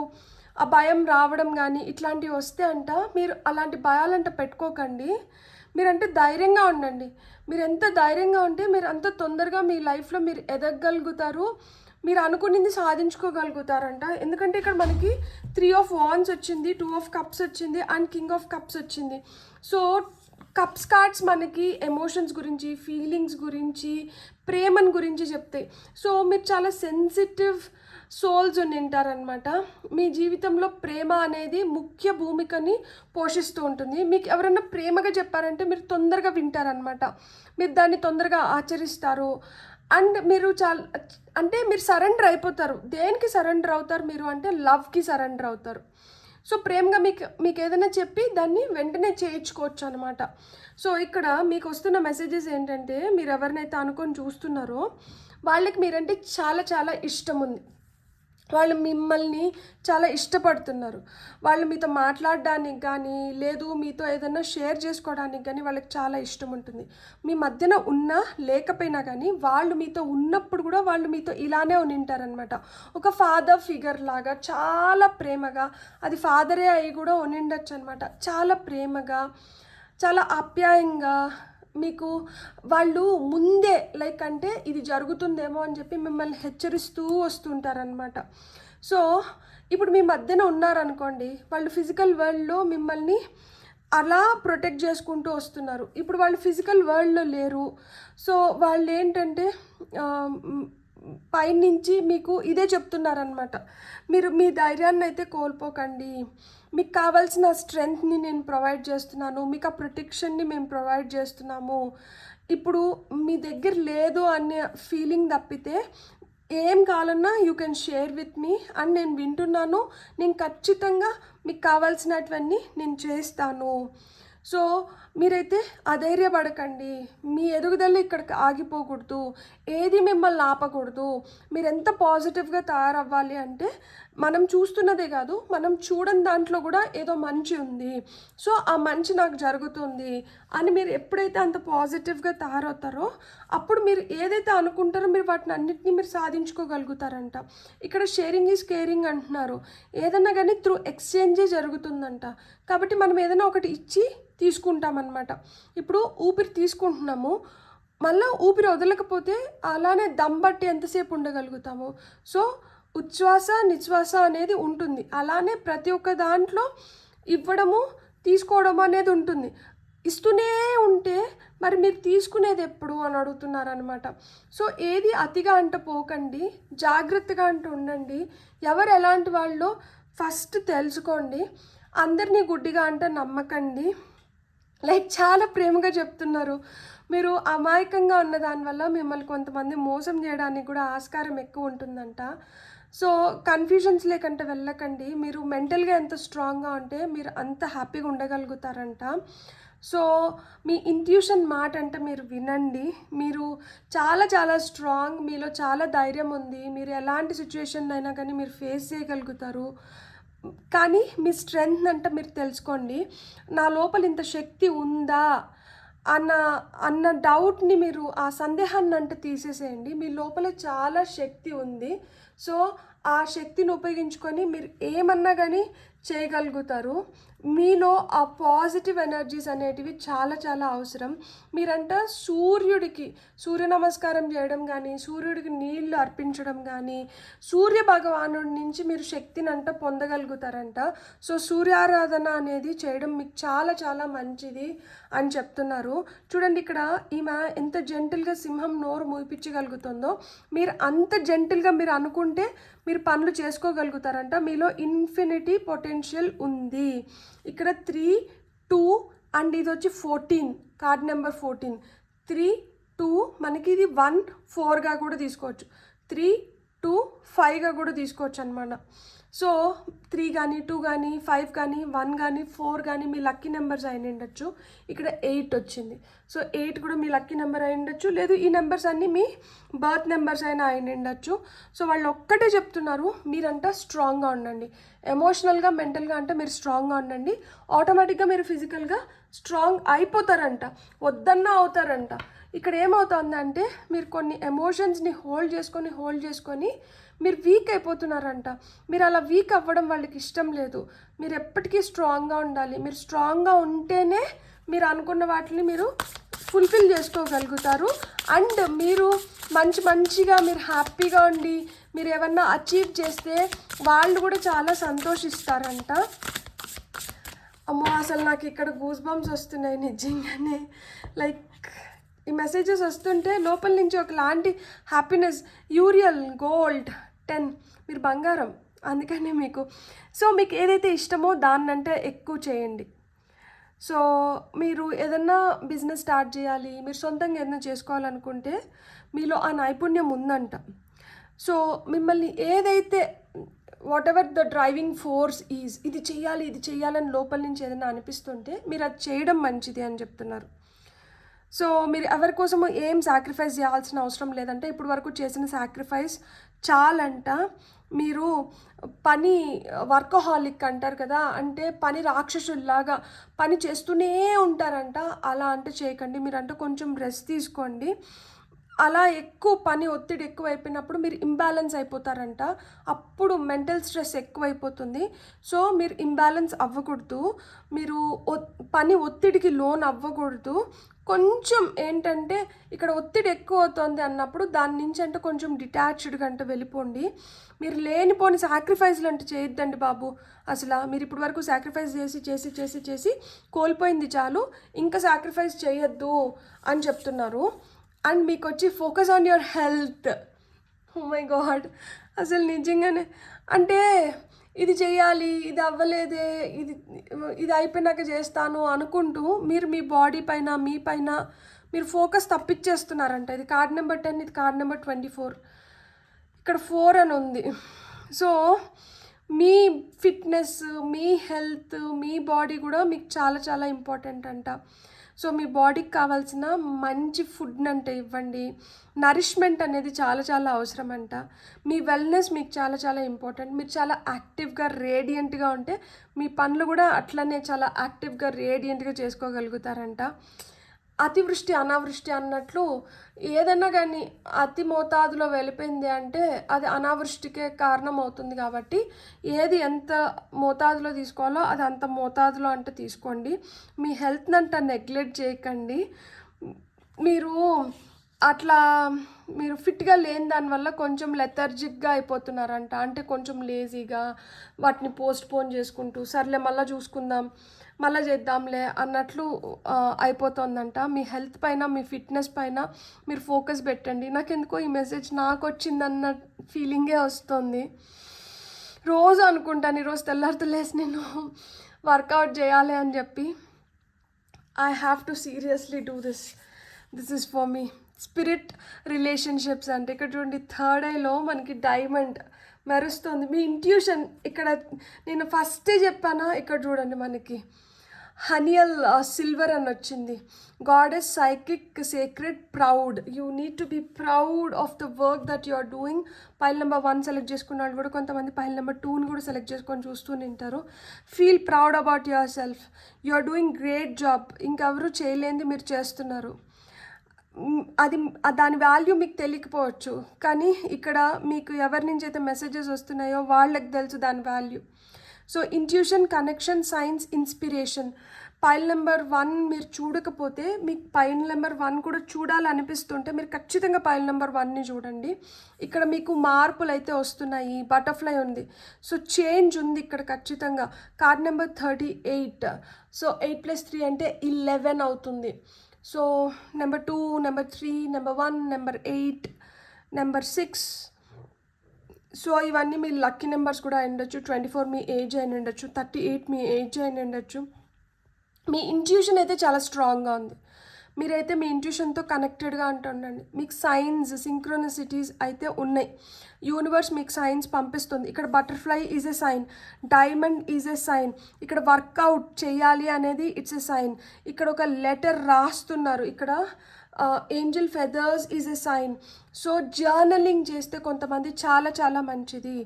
Speaker 1: ఆ భయం రావడం కానీ ఇట్లాంటివి వస్తే అంట మీరు అలాంటి భయాలంట పెట్టుకోకండి. మీరంటే ధైర్యంగా ఉండండి. మీరు ఎంత ధైర్యంగా ఉంటే మీరు అంత తొందరగా మీ లైఫ్లో మీరు ఎదగగలుగుతారు, మీరు అనుకున్నది సాధించుకోగలుగుతారంట. ఎందుకంటే ఇక్కడ మనకి 3 of Wands వచ్చింది, 2 of Cups వచ్చింది అండ్ King of Cups వచ్చింది. సో కప్స్ కార్డ్స్ మనకి ఎమోషన్స్ గురించి, ఫీలింగ్స్ గురించి, ప్రేమను గురించి చెప్తాయి. సో మీరు చాలా సెన్సిటివ్ సోల్స్ నింటారనమాట. మీ జీవితంలో ప్రేమ అనేది ముఖ్య భూమికని పోషిస్తూ ఉంటుంది. మీకు ఎవరైనా ప్రేమగా చెప్పారంటే మీరు తొందరగా వింటారనమాట, మీరు దాన్ని తొందరగా ఆచరిస్తారు. అండ్ మీరు అంటే మీరు సరెండర్ అయిపోతారు. దేనికి సరెండర్ అవుతారు మీరు అంటే లవ్కి సరెండర్ అవుతారు. సో ప్రేమగా మీకు ఏదైనా చెప్పి దాన్ని వెంటనే చేయించుకోవచ్చు అనమాట. సో ఇక్కడ మీకు వస్తున్న మెసేజెస్ ఏంటంటే, మీరు ఎవరినైతే అనుకొని చూస్తున్నారో వాళ్ళకి మీరంటే చాలా చాలా ఇష్టం ఉంది. వాళ్ళు మిమ్మల్ని చాలా ఇష్టపడుతున్నారు. వాళ్ళు మీతో మాట్లాడడానికి కానీ, లేదు మీతో ఏదైనా షేర్ చేసుకోవడానికి కానీ వాళ్ళకి చాలా ఇష్టం ఉంటుంది. మీ మధ్యన ఉన్నా లేకపోయినా కానీ వాళ్ళు మీతో ఉన్నప్పుడు కూడా వాళ్ళు మీతో ఇలానే ఉనింటారనమాట. ఒక ఫాదర్ ఫిగర్ లాగా చాలా ప్రేమగా, అది ఫాదరే అయి కూడా ఉనిండొచ్చు అనమాట. చాలా ప్రేమగా, చాలా ఆప్యాయంగా మీకు వాళ్ళు ముందే లైక్ అంటే ఇది జరుగుతుందేమో అని చెప్పి మిమ్మల్ని హెచ్చరిస్తూ వస్తుంటారనమాట. సో ఇప్పుడు మీ మధ్యన ఉన్నారనుకోండి, వాళ్ళు ఫిజికల్ వరల్డ్లో మిమ్మల్ని అలా ప్రొటెక్ట్ చేసుకుంటూ వస్తున్నారు. ఇప్పుడు వాళ్ళు ఫిజికల్ వరల్డ్లో లేరు. సో వాళ్ళు ఏంటంటే పైనుంచి మీకు ఇదే చెప్తున్నారనమాట, మీరు మీ ధైర్యాన్ని అయితే కోల్పోకండి, మీకు కావాల్సిన స్ట్రెంగ్త్ని నేను ప్రొవైడ్ చేస్తున్నాను, మీకు ఆ ప్రొటెక్షన్ని మేము ప్రొవైడ్ చేస్తున్నాము. ఇప్పుడు మీ దగ్గర లేదు అనే ఫీలింగ్ తప్పితే ఏం కావాలన్నా you can share with me and నేను వింటున్నాను, నేను ఖచ్చితంగా మీకు కావాల్సినటువన్నీ నేను చేస్తాను. సో మీరైతే అధైర్యపడకండి, మీ ఎదుగుదల ఇక్కడికి ఆగిపోకూడదు, ఏది మిమ్మల్ని ఆపకూడదు. మీరు ఎంత పాజిటివ్గా తయారవ్వాలి అంటే మనం చూస్తున్నదే కాదు, మనం చూడని దాంట్లో కూడా ఏదో మంచి ఉంది, సో ఆ మంచి నాకు జరుగుతుంది అని మీరు ఎప్పుడైతే అంత పాజిటివ్గా తయారవుతారో అప్పుడు మీరు ఏదైతే అనుకుంటారో మీరు వాటిని అన్నిటినీ మీరు సాధించుకోగలుగుతారంట. ఇక్కడ షేరింగ్ ఈజ్ కేరింగ్ అంటున్నారు. ఏదన్నా కానీ త్రూ ఎక్స్చేంజే జరుగుతుందంట. కాబట్టి మనం ఏదైనా ఒకటి ఇచ్చి తీసుకుంటామన్నమాట. ఇప్పుడు ఊపిరి తీసుకుంటున్నాము, మళ్ళీ ఊపిరి వదలకపోతే అలానే దమ్ బట్టి ఎంతసేపు ఉండగలుగుతాము. సో ఉచ్ఛ్వాస నిశ్వాస అనేది ఉంటుంది. అలానే ప్రతి ఒక్క దాంట్లో ఇవ్వడము తీసుకోవడము అనేది ఉంటుంది. ఇస్తూనే ఉంటే మరి మీరు తీసుకునేది ఎప్పుడు అని అడుగుతున్నారనమాట. సో ఏది అతిగా అంట పోకండి, జాగ్రత్తగా అంటూ ఉండండి. ఎవరు ఎలాంటి వాళ్ళో ఫస్ట్ తెలుసుకోండి. అందరినీ గుడ్డిగా అంటే నమ్మకండి. లైక్ చాలా ప్రేమగా చెప్తున్నారు. మీరు అమాయకంగా ఉన్న దానివల్ల మిమ్మల్ని కొంతమంది మోసం చేయడానికి కూడా ఆస్కారం ఎక్కువ ఉంటుందంట. సో కన్ఫ్యూజన్స్ లేకంటే వెళ్ళకండి. మీరు మెంటల్గా ఎంత స్ట్రాంగ్గా ఉంటే మీరు అంత హ్యాపీగా ఉండగలుగుతారంట. సో మీ ఇంట్యూషన్ మాట అంటే మీరు వినండి. మీరు చాలా చాలా స్ట్రాంగ్, మీలో చాలా ధైర్యం ఉంది, మీరు ఎలాంటి సిచ్యువేషన్ అయినా కానీ మీరు ఫేస్ చేయగలుగుతారు. కానీ మీ స్ట్రెంగ్త్ అంటే మీరు తెలుసుకోండి, నా లోపల ఇంత శక్తి ఉందా అన్న డౌట్ని మీరు ఆ సందేహాన్ని అంటే తీసేసేయండి. మీ లోపల చాలా శక్తి ఉంది. సో ఆ శక్తిని ఉపయోగించుకొని మీరు ఏమన్నా కానీ చేయగలుగుతారు. మీలో ఆ పాజిటివ్ ఎనర్జీస్ అనేటివి చాలా చాలా అవసరం. మీరంట సూర్య నమస్కారం చేయడం కానీ, సూర్యుడికి నీళ్లు అర్పించడం కానీ, సూర్య భగవానుడి నుంచి మీరు శక్తిని అంట పొందగలుగుతారంట. సో సూర్యారాధన అనేది చేయడం మీకు చాలా చాలా మంచిది అని చెప్తున్నారు. చూడండి ఇక్కడ ఈమె ఎంత జెంటిల్గా సింహం నోరు మూపించగలుగుతుందో, మీరు అంత జెంటిల్గా మీరు అనుకుంటే మీరు పనులు చేసుకోగలుగుతారంట. మీలో ఇన్ఫినిటీ పొటెన్షియల్ ఉంది. ఇక్కడ 3, 2 అండ్ ఇది వచ్చి 14, కార్డ్ నెంబర్ 14. 3, 2 మనకి ఇది 1, 4గా కూడా తీసుకోవచ్చు, 3, 2, 5గా కూడా తీసుకోవచ్చు అనమాట. సో 3 కానీ 2 కానీ 5 కానీ 1 కానీ 4 కానీ మీ లక్కీ నెంబర్స్ అయిన ఉండొచ్చు. ఇక్కడ 8 వచ్చింది. సో 8 కూడా మీ లక్కీ నెంబర్ అయి ఉండొచ్చు, లేదు ఈ నెంబర్స్ అన్నీ మీ బర్త్ నెంబర్స్ అయినా అయిన ఉండొచ్చు. సో వాళ్ళు ఒక్కటే చెప్తున్నారు, మీరంతా స్ట్రాంగ్గా ఉండండి. ఎమోషనల్గా మెంటల్గా అంటే మీరు స్ట్రాంగ్గా ఉండండి. ఆటోమేటిక్గా మీరు ఫిజికల్గా స్ట్రాంగ్ అయిపోతారంట, వద్దన్నా అవుతారంట. ఇక్కడ ఏమవుతుందంటే మీరు కొన్ని ఎమోషన్స్ని హోల్డ్ చేసుకొని మీరు వీక్ అయిపోతున్నారంట. మీరు అలా వీక్ అవ్వడం వాళ్ళకి ఇష్టం లేదు. మీరు ఎప్పటికీ స్ట్రాంగ్గా ఉండాలి. మీరు స్ట్రాంగ్గా ఉంటేనే మీరు అనుకున్న వాటిని మీరు ఫుల్ఫిల్ చేసుకోగలుగుతారు. అండ్ మీరు మంచిగా మీరు హ్యాపీగా ఉండి మీరు ఏమన్నా అచీవ్ చేస్తే వాళ్ళు కూడా చాలా సంతోషిస్తారంట. అమ్మో అసలు నాకు ఇక్కడ గూస్ బంప్స్ వస్తున్నాయి నిజంగానే. లైక్ ఈ మెసేజెస్ వస్తుంటే లోపల నుంచి ఒకలాంటి హ్యాపీనెస్. యూరియల్ గోల్డ్ 10 మీరు బంగారం. అందుకనే సో మీకు ఏదైతే ఇష్టమో దాన్నంటే ఎక్కువ చేయండి. సో మీరు ఏదన్నా బిజినెస్ స్టార్ట్ చేయాలి, మీరు సొంతంగా ఏదైనా చేసుకోవాలనుకుంటే మీలో ఆ నైపుణ్యం ఉందంట. సో మిమ్మల్ని ఏదైతే what ever the driving force is, ఇది చేయాలని లోపల నుంచి ఏదైనా అనిపిస్తుంటే మీరు అది చేయడం మంచిది అని చెప్తున్నారు. సో మీరు ఎవరి కోసము ఏం సాక్రిఫైస్ చేయాల్సిన అవసరం లేదంటే ఇప్పుడు వరకు చేసిన సాక్రిఫైస్ చాలంట. మీరు పని వర్కహాలిక్ అంటారు కదా, అంటే పని రాక్షసుల్లాగా పని చేస్తూనే ఉంటారంట. అలా అంటే చేయకండి. మీరంటే కొంచెం రెస్ట్ తీసుకోండి. అలా ఎక్కువ పని ఒత్తిడి ఎక్కువైపోయినప్పుడు మీరు ఇంబ్యాలెన్స్ అయిపోతారంట. అప్పుడు మెంటల్ స్ట్రెస్ ఎక్కువైపోతుంది. సో మీరు ఇంబ్యాలెన్స్ అవ్వకూడదు, మీరు పని ఒత్తిడికి లోన్ అవ్వకూడదు. కొంచెం ఏంటంటే ఇక్కడ ఒత్తిడి ఎక్కువ అవుతుంది అన్నప్పుడు దాని నుంచి అంటే కొంచెం డిటాచ్డ్గా అంటే వెళ్ళిపోండి. మీరు లేనిపోని సాక్రిఫైస్లు అంటే చేయొద్దండి బాబు. అసలు మీరు ఇప్పటి వరకు సాక్రిఫైస్ చేసి కోల్పోయింది చాలు, ఇంకా సాక్రిఫైస్ చేయొద్దు అని చెప్తున్నారు. అండ్ మీకు వచ్చి focus on your health. Oh my god, అసలు నిజంగానే అంటే ఇది చేయాలి, ఇది అవ్వలేదే, ఇది అయిపోయినాక చేస్తాను అనుకుంటూ మీరు మీ బాడీ పైన మీ పైన మీరు ఫోకస్ తప్పించేస్తున్నారంట. ఇది కార్డ్ నెంబర్ 10, ఇది కార్డ్ నెంబర్ 24, ఇక్కడ 4 అని ఉంది. సో మీ ఫిట్నెస్, మీ హెల్త్, మీ బాడీ కూడా మీకు చాలా చాలా ఇంపార్టెంట్ అంట. సో మీ బాడీకి కావాల్సిన మంచి ఫుడ్ని అంటే ఇవ్వండి. నరిష్మెంట్ అనేది చాలా చాలా అవసరం అంట. మీ వెల్నెస్ మీకు చాలా చాలా ఇంపార్టెంట్. మీరు చాలా యాక్టివ్గా రేడియంట్గా ఉంటే మీ పనులు కూడా అట్లనే చాలా యాక్టివ్గా రేడియంట్గా చేసుకోగలుగుతారంట. అతివృష్టి అనావృష్టి అన్నట్లు ఏదైనా కానీ అతి మోతాదులో వెళ్ళిపోయింది అంటే అది అనావృష్టికే కారణం అవుతుంది. కాబట్టి ఏది ఎంత మోతాదులో తీసుకోవాలో అది అంత మోతాదులో అంటే తీసుకోండి. మీ హెల్త్ని అంట నెగ్లెక్ట్ చేయకండి. మీరు ఫిట్గా లేని దానివల్ల కొంచెం లెథర్జిక్గా అయిపోతున్నారంట. అంటే కొంచెం లేజీగా వాటిని పోస్ట్పోన్ చేసుకుంటూ సర్లే మళ్ళీ చూసుకుందాం, మళ్ళీ చేద్దాంలే అన్నట్లు అయిపోతుందంట. మీ హెల్త్ పైన, మీ ఫిట్నెస్ పైన మీరు ఫోకస్ పెట్టండి. నాకెందుకో ఈ మెసేజ్ నాకు వచ్చిందన్న ఫీలింగే వస్తుంది. రోజు అనుకుంటాను ఈరోజు తెల్లారితలేసి నేను వర్కౌట్ చేయాలి అని చెప్పి. I have to seriously do this is for me. Spirit relationships అంటే ఇక్కడ చూడండి, థర్డ్ ఐలో మనకి డైమండ్ మెరుస్తుంది. మీ ఇంట్యూషన్ ఇక్కడ నేను ఫస్టే చెప్పానా, ఇక్కడ చూడండి మనకి హనియల్ సిల్వర్ అని వచ్చింది. Goddess psychic sacred proud. You need to be proud of the work that you are doing. Pile number 1 select చేసుకున్న వాళ్ళు కూడా కొంతమంది పైల్ నెంబర్ 2ని కూడా సెలెక్ట్ చేసుకొని చూస్తూ ఉంటారు. Feel proud about yourself. You are doing great job. ఇంకెవరు చేయలేనిది మీరు చేస్తున్నారు. అది దాని వాల్యూ మీకు తెలియకపోవచ్చు, కానీ ఇక్కడ మీకు ఎవరి నుంచి అయితే మెసేజెస్ వస్తున్నాయో వాళ్ళకి తెలుసు దాని value. So intuition, connection, science, inspiration. Pile number 1 మీరు చూడకపోతే మీకు పైల్ నెంబర్ 1 కూడా చూడాలనిపిస్తుంటే మీరు ఖచ్చితంగా పైల్ నెంబర్ 1ని చూడండి. ఇక్కడ మీకు మార్పులు అయితే వస్తున్నాయి. బటర్ఫ్లై ఉంది, సో చేంజ్ ఉంది ఇక్కడ ఖచ్చితంగా. Card number 38. సో 8+3 అంటే 11 అవుతుంది. So number 2, number 3, number 1, number 8, number 6. So ఇవన్నీ మీ లక్కీ నెంబర్స్ కూడా అయి ఉండొచ్చు. 24 మీ ఏజ్ అయిన ఉండొచ్చు, 38 మీ ఏజ్ అయిన ఉండొచ్చు. మీ ఇంట్యూషన్ అయితే చాలా స్ట్రాంగ్గా ఉంది. మీరైతే మీ ఇంట్యూషన్తో కనెక్టెడ్గా ఉండండి. మీకు సైన్స్, సింక్రోనిసిటీస్ అయితే ఉన్నాయి. యూనివర్స్ మీకు సైన్స్ పంపిస్తుంది. ఇక్కడ butterfly is a sign, diamond is a sign. ఇక్కడ వర్కౌట్ చేయాలి అనేది ఇట్స్ ఎ సైన్. ఇక్కడ ఒక లెటర్ రాస్తున్నారు. ఇక్కడ angel feathers is a sign. So journaling చేస్తే కొంతమంది చాలా చాలా మంచిది.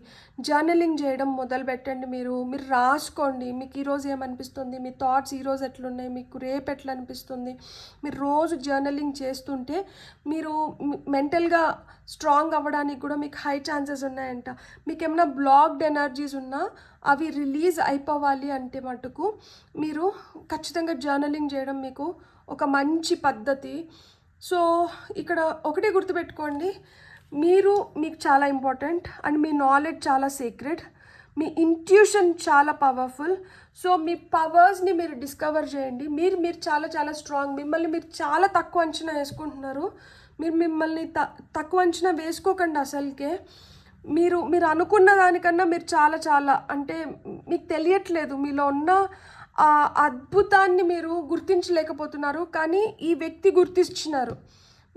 Speaker 1: జర్నలింగ్ చేయడం మొదలు పెట్టండి. మీరు రాసుకోండి. మీకు ఈరోజు ఏమనిపిస్తుంది, మీ థాట్స్ ఈరోజు ఎట్లున్నాయి, మీకు రేపు ఎట్లా అనిపిస్తుంది. మీరు రోజు జర్నలింగ్ చేస్తుంటే మీరు మెంటల్గా స్ట్రాంగ్ అవ్వడానికి కూడా మీకు హై ఛాన్సెస్ ఉన్నాయంట. మీకు ఏమైనా బ్లాక్డ్ ఎనర్జీస్ ఉన్నా అవి రిలీజ్ అయిపోవాలి అంటే మటుకు మీరు ఖచ్చితంగా జర్నలింగ్ చేయడం మీకు ఒక మంచి పద్ధతి. సో ఇక్కడ ఒకటే గుర్తుపెట్టుకోండి, మీకు చాలా ఇంపార్టెంట్ అండ్ మీ నాలెడ్జ్ చాలా సీక్రెట్. మీ ఇంట్యూషన్ చాలా పవర్ఫుల్. సో మీ పవర్స్ని మీరు డిస్కవర్ చేయండి. మీరు చాలా చాలా స్ట్రాంగ్. మిమ్మల్ని మీరు చాలా తక్కువ అంచనా వేసుకుంటున్నారు. మీరు మిమ్మల్ని తక్కువ అంచనా వేసుకోకండి. అసలుకే మీరు మీరు అనుకున్న దానికన్నా మీరు చాలా చాలా అంటే మీకు తెలియట్లేదు, మీలో ఉన్న ఆ అద్భుతాన్ని మీరు గుర్తించలేకపోతున్నారు, కానీ ఈ వ్యక్తి గుర్తించినారు.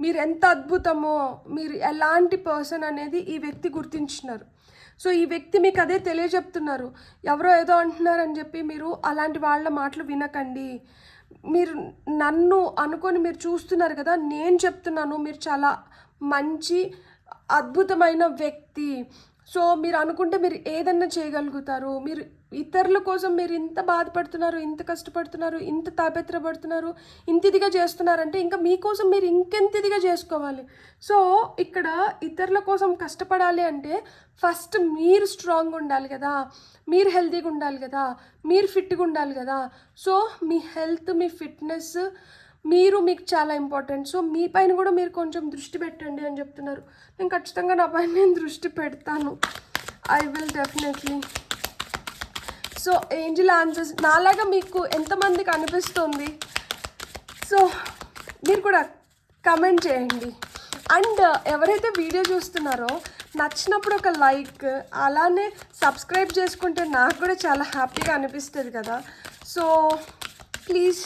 Speaker 1: మీరు ఎంత అద్భుతమో, మీరు ఎలాంటి పర్సన్ అనేది ఈ వ్యక్తి గుర్తించినారు. సో ఈ వ్యక్తి మీకు అదే తెలియజెప్తున్నారు. ఎవరో ఏదో అంటున్నారని చెప్పి మీరు అలాంటి వాళ్ళ మాటలు వినకండి. మీరు నన్ను అనుకొని మీరు చూస్తున్నారు కదా, నేను చెప్తున్నాను మీరు చాలా మంచి అద్భుతమైన వ్యక్తి. సో మీరు అనుకుంటే మీరు ఏదన్నా చేయగలుగుతారు. మీరు ఇతరుల కోసం మీరు ఇంత బాధపడుతున్నారు, ఇంత కష్టపడుతున్నారు, ఇంత తాపత్రపడుతున్నారు, ఇంత ఇదిగా చేస్తున్నారంటే ఇంకా మీకోసం మీరు ఇంకెంత ఇదిగా చేసుకోవాలి. సో ఇక్కడ ఇతరుల కోసం కష్టపడాలి అంటే ఫస్ట్ మీరు స్ట్రాంగ్గా ఉండాలి కదా, మీరు హెల్తీగా ఉండాలి కదా, మీరు ఫిట్గా ఉండాలి కదా. సో మీ హెల్త్, మీ ఫిట్నెస్, మీకు చాలా ఇంపార్టెంట్. సో మీ పైన కూడా మీరు కొంచెం దృష్టి పెట్టండి అని చెప్తున్నారు. నేను ఖచ్చితంగా నా పైన నేను దృష్టి పెడతాను. I will definitely. So angel answers నాలాగా మీకు ఎంతమందికి అనిపిస్తుంది? సో మీరు కూడా కమెంట్ చేయండి. అండ్ ఎవరైతే వీడియో చూస్తున్నారో నచ్చినప్పుడు ఒక లైక్, అలానే సబ్స్క్రైబ్ చేసుకుంటే నాకు కూడా చాలా హ్యాపీగా అనిపిస్తుంది కదా. సో ప్లీజ్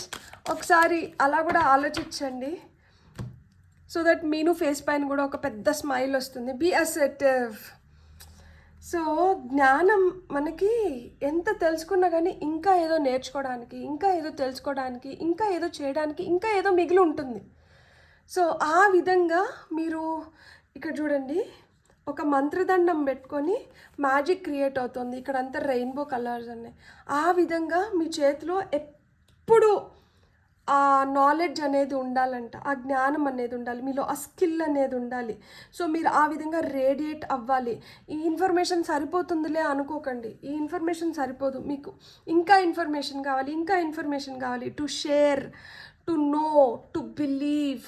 Speaker 1: ఒకసారి అలా కూడా ఆలోచించండి. సో దట్ మీను ఫేస్ పైన కూడా ఒక పెద్ద స్మైల్ వస్తుంది. Be assertive. సో జ్ఞానం మనకి ఎంత తెలుసుకున్నా కానీ ఇంకా ఏదో నేర్చుకోవడానికి, ఇంకా ఏదో తెలుసుకోవడానికి, ఇంకా ఏదో చేయడానికి, ఇంకా ఏదో మిగిలి ఉంటుంది. సో ఆ విధంగా మీరు ఇక్కడ చూడండి, ఒక మంత్రదండం పెట్టుకొని మ్యాజిక్ క్రియేట్ అవుతుంది. ఇక్కడ అంతా రెయిన్బో కలర్స్ ఉన్నాయి. ఆ విధంగా మీ చేతిలో ఎప్పుడు ఆ నాలెడ్జ్ అనేది ఉండాలంట, ఆ జ్ఞానం అనేది ఉండాలి, మీలో ఆ స్కిల్ అనేది ఉండాలి. సో మీరు ఆ విధంగా రేడియేట్ అవ్వాలి. ఈ ఇన్ఫర్మేషన్ సరిపోతుందిలే అనుకోకండి. ఈ ఇన్ఫర్మేషన్ సరిపోదు, మీకు ఇంకా ఇన్ఫర్మేషన్ కావాలి, ఇంకా ఇన్ఫర్మేషన్ కావాలి. To share, to know, to believe,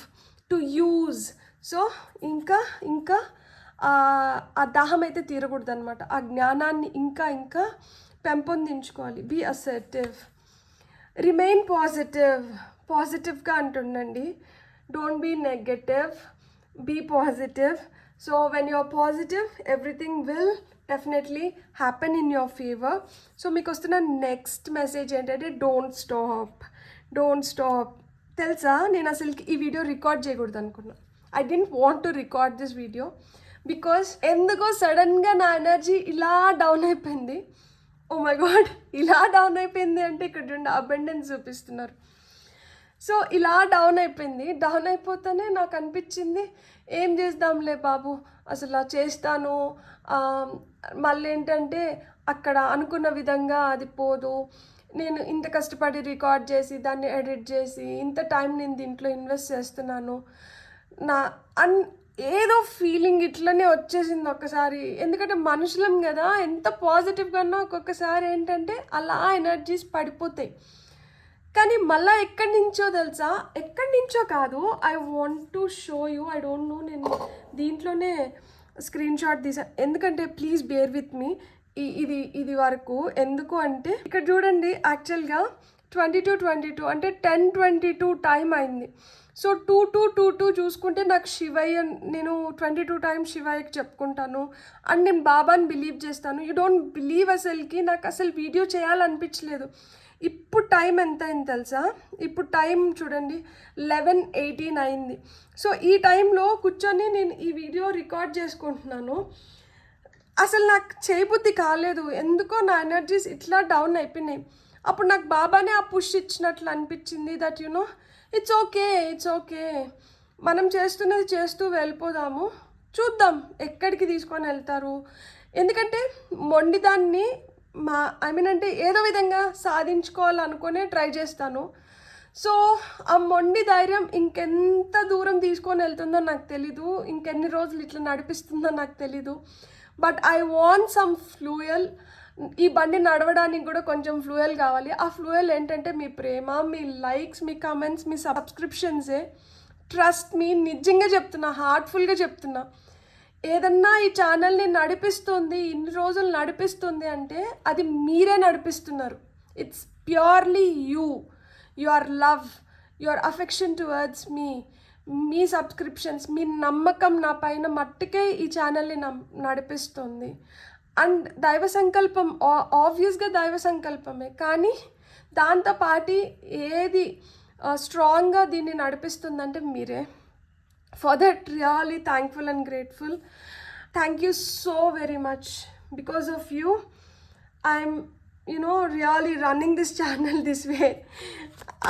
Speaker 1: to use. So ఇంకా ఇంకా ఆ దాహం అయితే తీరకూడదు అనమాట. ఆ జ్ఞానాన్ని ఇంకా ఇంకా పెంపొందించుకోవాలి. Be assertive, remain positive. పాజిటివ్గా అంటుండండి. Don't be negative, be positive. So when you're positive everything will definitely happen in your favour. So మీకు వస్తున్న నెక్స్ట్ మెసేజ్ ఏంటంటే డోంట్ స్టాప్, డోంట్ స్టాప్. తెలుసా, నేను అసలుకి ఈ వీడియో రికార్డ్ చేయకూడదు అనుకున్నా. I didn't want to record this video because ఎందుకో సడన్గా నా ఎనర్జీ ఇలా డౌన్ అయిపోయింది. ఓ మై గాడ్, ఇలా డౌన్ అయిపోయింది అంటే ఇక్కడ చూడండి అబండెన్స్ చూపిస్తున్నారు. సో ఇలా డౌన్ అయిపోయింది. డౌన్ అయిపోతేనే నాకు అనిపించింది ఏం చేద్దాంలే బాబు, అసలు చేస్తాను, మళ్ళీ ఏంటంటే అక్కడ అనుకున్న విధంగా అది పోదు. నేను ఇంత కష్టపడి రికార్డ్ చేసి దాన్ని ఎడిట్ చేసి ఇంత టైం నేను దీంట్లో ఇన్వెస్ట్ చేస్తున్నాను, నా ఏదో ఫీలింగ్ ఇట్లనే వచ్చేసింది ఒక్కసారి. ఎందుకంటే మనుషులం కదా, ఎంత పాజిటివ్గా ఉన్నా ఒక్కొక్కసారి ఏంటంటే అలా ఎనర్జీస్ పడిపోతాయి. కానీ మళ్ళీ ఎక్కడి నుంచో తెలుసా, ఎక్కడి నుంచో కాదు, I want to show you. I don't know, నేను దీంట్లోనే స్క్రీన్ షాట్ తీసాను. ఎందుకంటే ప్లీజ్ బేర్ విత్ మీ ఇది వరకు. ఎందుకు అంటే ఇక్కడ చూడండి, యాక్చువల్గా 22:22 అంటే 10:22 టైం అయింది. సో 22:22 చూసుకుంటే నాకు శివయ్య, నేను 22 టైమ్స్ శివయ్యకి చెప్పుకుంటాను అండ్ నేను బాబాని బిలీవ్ చేస్తాను. యూ డోంట్ బిలీవ్, అసలుకి నాకు అసలు వీడియో చేయాలనిపించలేదు. ఇప్పుడు టైం ఎంత అయింది తెలుసా, ఇప్పుడు టైం చూడండి 11:18 అయింది. సో ఈ టైంలో కూర్చొని నేను ఈ వీడియో రికార్డ్ చేసుకుంటున్నాను. అసలు నాకు చేయబుద్ధి కాలేదు, ఎందుకో నా ఎనర్జీస్ ఇట్లా డౌన్ అయిపోయినాయి. అప్పుడు నాకు బాబానే ఆ పుష్ ఇచ్చినట్లు అనిపించింది. That no it's okay, it's okay, మనం చేస్తున్నది చేస్తూ వెళ్ళిపోదాము, చూద్దాం ఎక్కడికి తీసుకొని వెళ్తారు. ఎందుకంటే మొండిదాన్ని అంటే ఏదో విధంగా సాధించుకోవాలనుకునే ట్రై చేస్తాను. సో ఆ మొండి ధైర్యం ఇంకెంత దూరం తీసుకొని వెళ్తుందో నాకు తెలీదు, ఇంకెన్ని రోజులు ఇట్లా నడిపిస్తుందో నాకు తెలీదు. But I want some fuel. ఈ బండి నడవడానికి కూడా కొంచెం ఫ్లూయల్ కావాలి. ఆ ఫ్లూయల్ ఏంటంటే మీ ప్రేమ, మీ లైక్స్, మీ కమెంట్స్, మీ సబ్స్క్రిప్షన్సే. ట్రస్ట్ మీ, నిజంగా చెప్తున్నా, హార్ట్ఫుల్గా చెప్తున్నా. ఏదన్నా ఈ ఛానల్ని నడిపిస్తుంది, ఇన్ని రోజులు నడిపిస్తుంది అంటే అది మీరే నడిపిస్తున్నారు. It's purely your love, your affection towards me, మీ సబ్స్క్రిప్షన్స్, మీ నమ్మకం నా పైన మట్టుకే ఈ ఛానల్ని నడిపిస్తుంది. అండ్ దైవ సంకల్పం ఆబ్వియస్గా దైవ సంకల్పమే, కానీ దాంతోపాటి ఏది స్ట్రాంగ్గా దీన్ని నడిపిస్తుందంటే మీరే. For that really thankful and grateful. Thank you so very much. Because of you I'm really running this channel this way.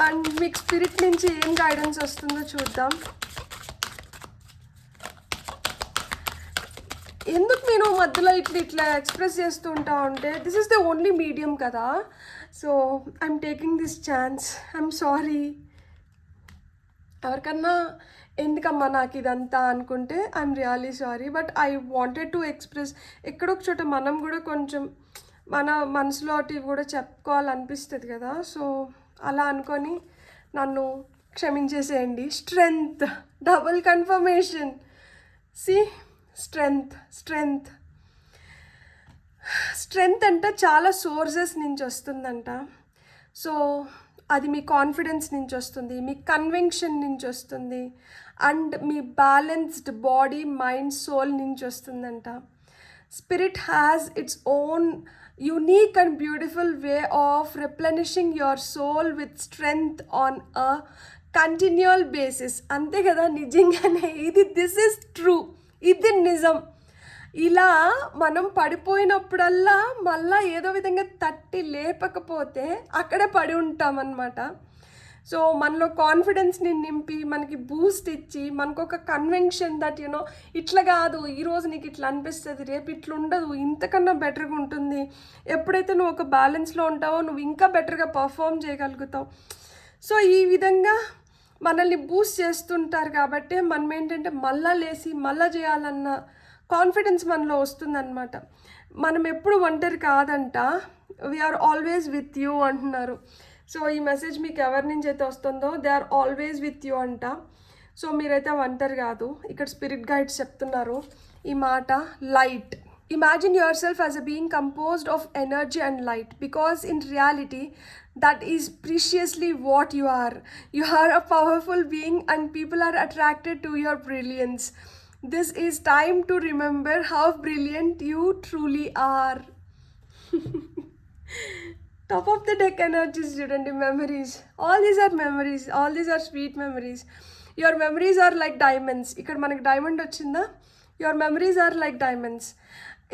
Speaker 1: And మీకు స్పిరిట్ నుంచి ఏం గైడెన్స్ వస్తుందో చూద్దాం. ఎందుకు నేను మధ్యలో ఇట్లా ఎక్స్ప్రెస్ చేస్తూ ఉంటా ఉంటే, this is the only medium కదా, so I'm taking this chance. I'm sorry. ఎవరికన్నా ఎందుకమ్మా నాకు ఇదంతా అనుకుంటే I'm really sorry, but I wanted to express. ఎక్కడొక చోట మనం కూడా కొంచెం మన మనసులోటి కూడా చెప్పుకోవాలనిపిస్తుంది కదా, సో అలా అనుకొని నన్ను క్షమించేసేయండి. Strength, double confirmation. See, strength అంటే చాలా సోర్సెస్ నుంచి వస్తుందంట. సో అది మీ కాన్ఫిడెన్స్ నుంచి వస్తుంది, మీ కన్విక్షన్ నుంచి వస్తుంది, అండ్ మీ బ్యాలెన్స్డ్ బాడీ, మైండ్, సోల్ నుంచి వస్తుందంట. Spirit has its own unique and beautiful way of replenishing your soul with strength on a continual basis. అంతే కదా, నిజంగానే దిస్ ఈజ్ ట్రూ, ఇది నిజం. ఇలా మనం పడిపోయినప్పుడల్లా మళ్ళా ఏదో విధంగా తట్టి లేపకపోతే అక్కడే పడి ఉంటామన్నమాట. సో మనలో కాన్ఫిడెన్స్ని నింపి, మనకి బూస్ట్ ఇచ్చి, మనకు ఒక కన్విక్షన్ దట్ ఇట్లా కాదు, ఈరోజు నీకు ఇట్లా అనిపిస్తుంది, రేపు ఇట్లా ఉండదు, ఇంతకన్నా బెటర్గా ఉంటుంది. ఎప్పుడైతే నువ్వు ఒక బ్యాలెన్స్లో ఉంటావో నువ్వు ఇంకా బెటర్గా పర్ఫామ్ చేయగలుగుతావు. సో ఈ విధంగా మనల్ని బూస్ట్ చేస్తుంటారు కాబట్టి మనం ఏంటంటే మళ్ళా లేసి మళ్ళా చేయాలన్న కాన్ఫిడెన్స్ మనలో వస్తుందన్నమాట. మనం ఎప్పుడు ఒంటరి కాదంట, వీఆర్ ఆల్వేస్ విత్ యూ అంటున్నారు. సో ఈ మెసేజ్ మీకు ఎవరి నుంచి అయితే వస్తుందో, they are always with you అంట. సో మీరైతే ఒంటరి కాదు. ఇక్కడ స్పిరిట్ గైడ్స్ చెప్తున్నారు ఈ మాట. Light, imagine yourself as a being composed of energy and light, because in reality that is preciously what you are. You are a powerful being and people are attracted to your brilliance. This is time to remember how brilliant you truly are. Top of the deck energies, student memories. All these are memories. All these are sweet memories. Your memories are like diamonds. Ikkada manaku diamond vachinda. Your memories are like diamonds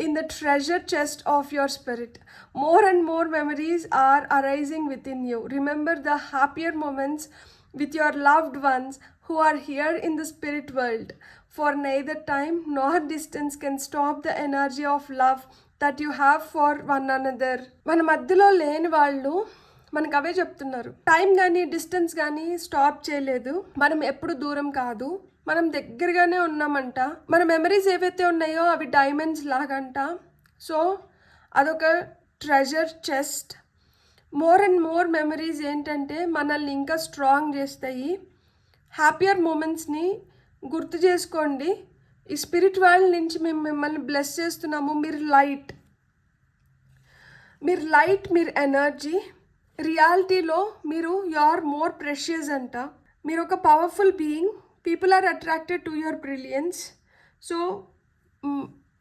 Speaker 1: in the treasure chest of your spirit. More and more memories are arising within you. Remember the happier moments with your loved ones who are here in the spirit world. For neither time nor distance can stop the energy of love that you have for one another. మన మధ్యలో లేని వాళ్ళు మనకు అవే చెప్తున్నారు. Time కానీ distance కానీ stop చేయలేదు. మనం ఎప్పుడు దూరం కాదు, మనం దగ్గరగానే ఉన్నామంట. మన మెమరీస్ ఏవైతే ఉన్నాయో అవి డైమండ్స్ లాగంట. సో అదొక treasure chest. More and more memories ఏంటంటే మనల్ని ఇంకా స్ట్రాంగ్ చేస్తాయి. హ్యాపీయర్ మూమెంట్స్ని గుర్తు చేసుకోండి. ఈ స్పిరిట్ వరల్డ్ నుంచి మేము మిమ్మల్ని బ్లెస్ చేస్తున్నాము. మీరు లైట్, మీరు ఎనర్జీ. రియాలిటీలో మీరు ఆర్ మోర్ ప్రెషియస్ అంట. మీరు ఒక powerful being. People are attracted to your brilliance. So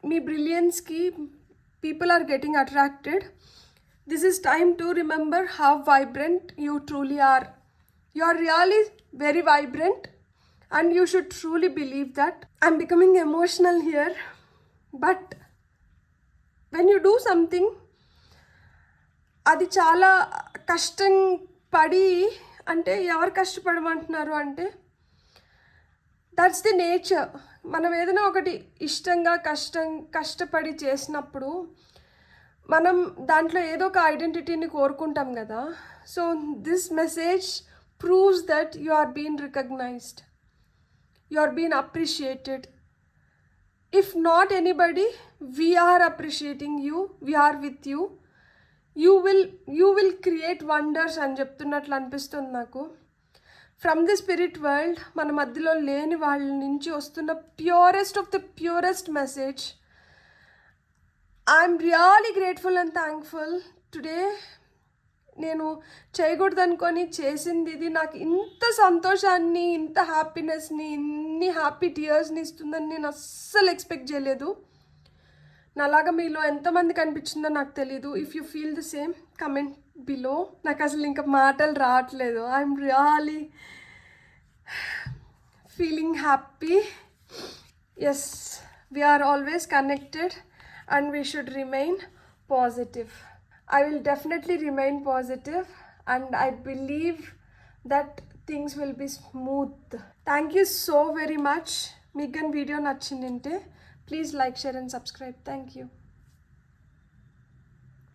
Speaker 1: మీ బ్రిలియన్స్కి people are getting attracted. This is time to remember how vibrant you truly are. You are really very vibrant and you should truly believe that. I'm becoming emotional here, but when you do something అది చాలా కష్టం పడి, అంటే ఎవరు కష్టపడమంటున్నారు అంటే that's the nature. మనం ఏదైనా ఒకటి ఇష్టంగా కష్టపడి చేసినప్పుడు మనం దాంట్లో ఏదో ఒక ఐడెంటిటీని కోరుకుంటాం కదా. So this message proves that you are being recognised. You are being appreciated. If not anybody, we are appreciating you. We are with you. You will create wonders అని చెప్తున్నట్లు అనిపిస్తుంది నాకు. ఫ్రమ్ ది స్పిరిట్ వరల్డ్ మన మధ్యలో లేని వాళ్ళ నుంచి వస్తున్న purest of the purest message. I'm really grateful and thankful. Today నేను చేయకూడదు అనుకొని చేసింది ఇది నాకు ఇంత సంతోషాన్ని, ఇంత హ్యాపీనెస్ని, ఇన్ని హ్యాపీ టీయర్స్ని ఇస్తుందని నేను అస్సలు ఎక్స్పెక్ట్ చేయలేదు. నాలాగా మీలో ఎంతమంది కనిపించిందో నాకు తెలీదు. If you feel the same comment below. నాకు అసలు ఇంకా మాటలు రావట్లేదు. I'm really feeling happy. Yes, we are always connected and we should remain positive. I will definitely remain positive and I believe that things will be smooth. Thank you so very much. Meeku video nachindinte please like, share and subscribe. Thank you.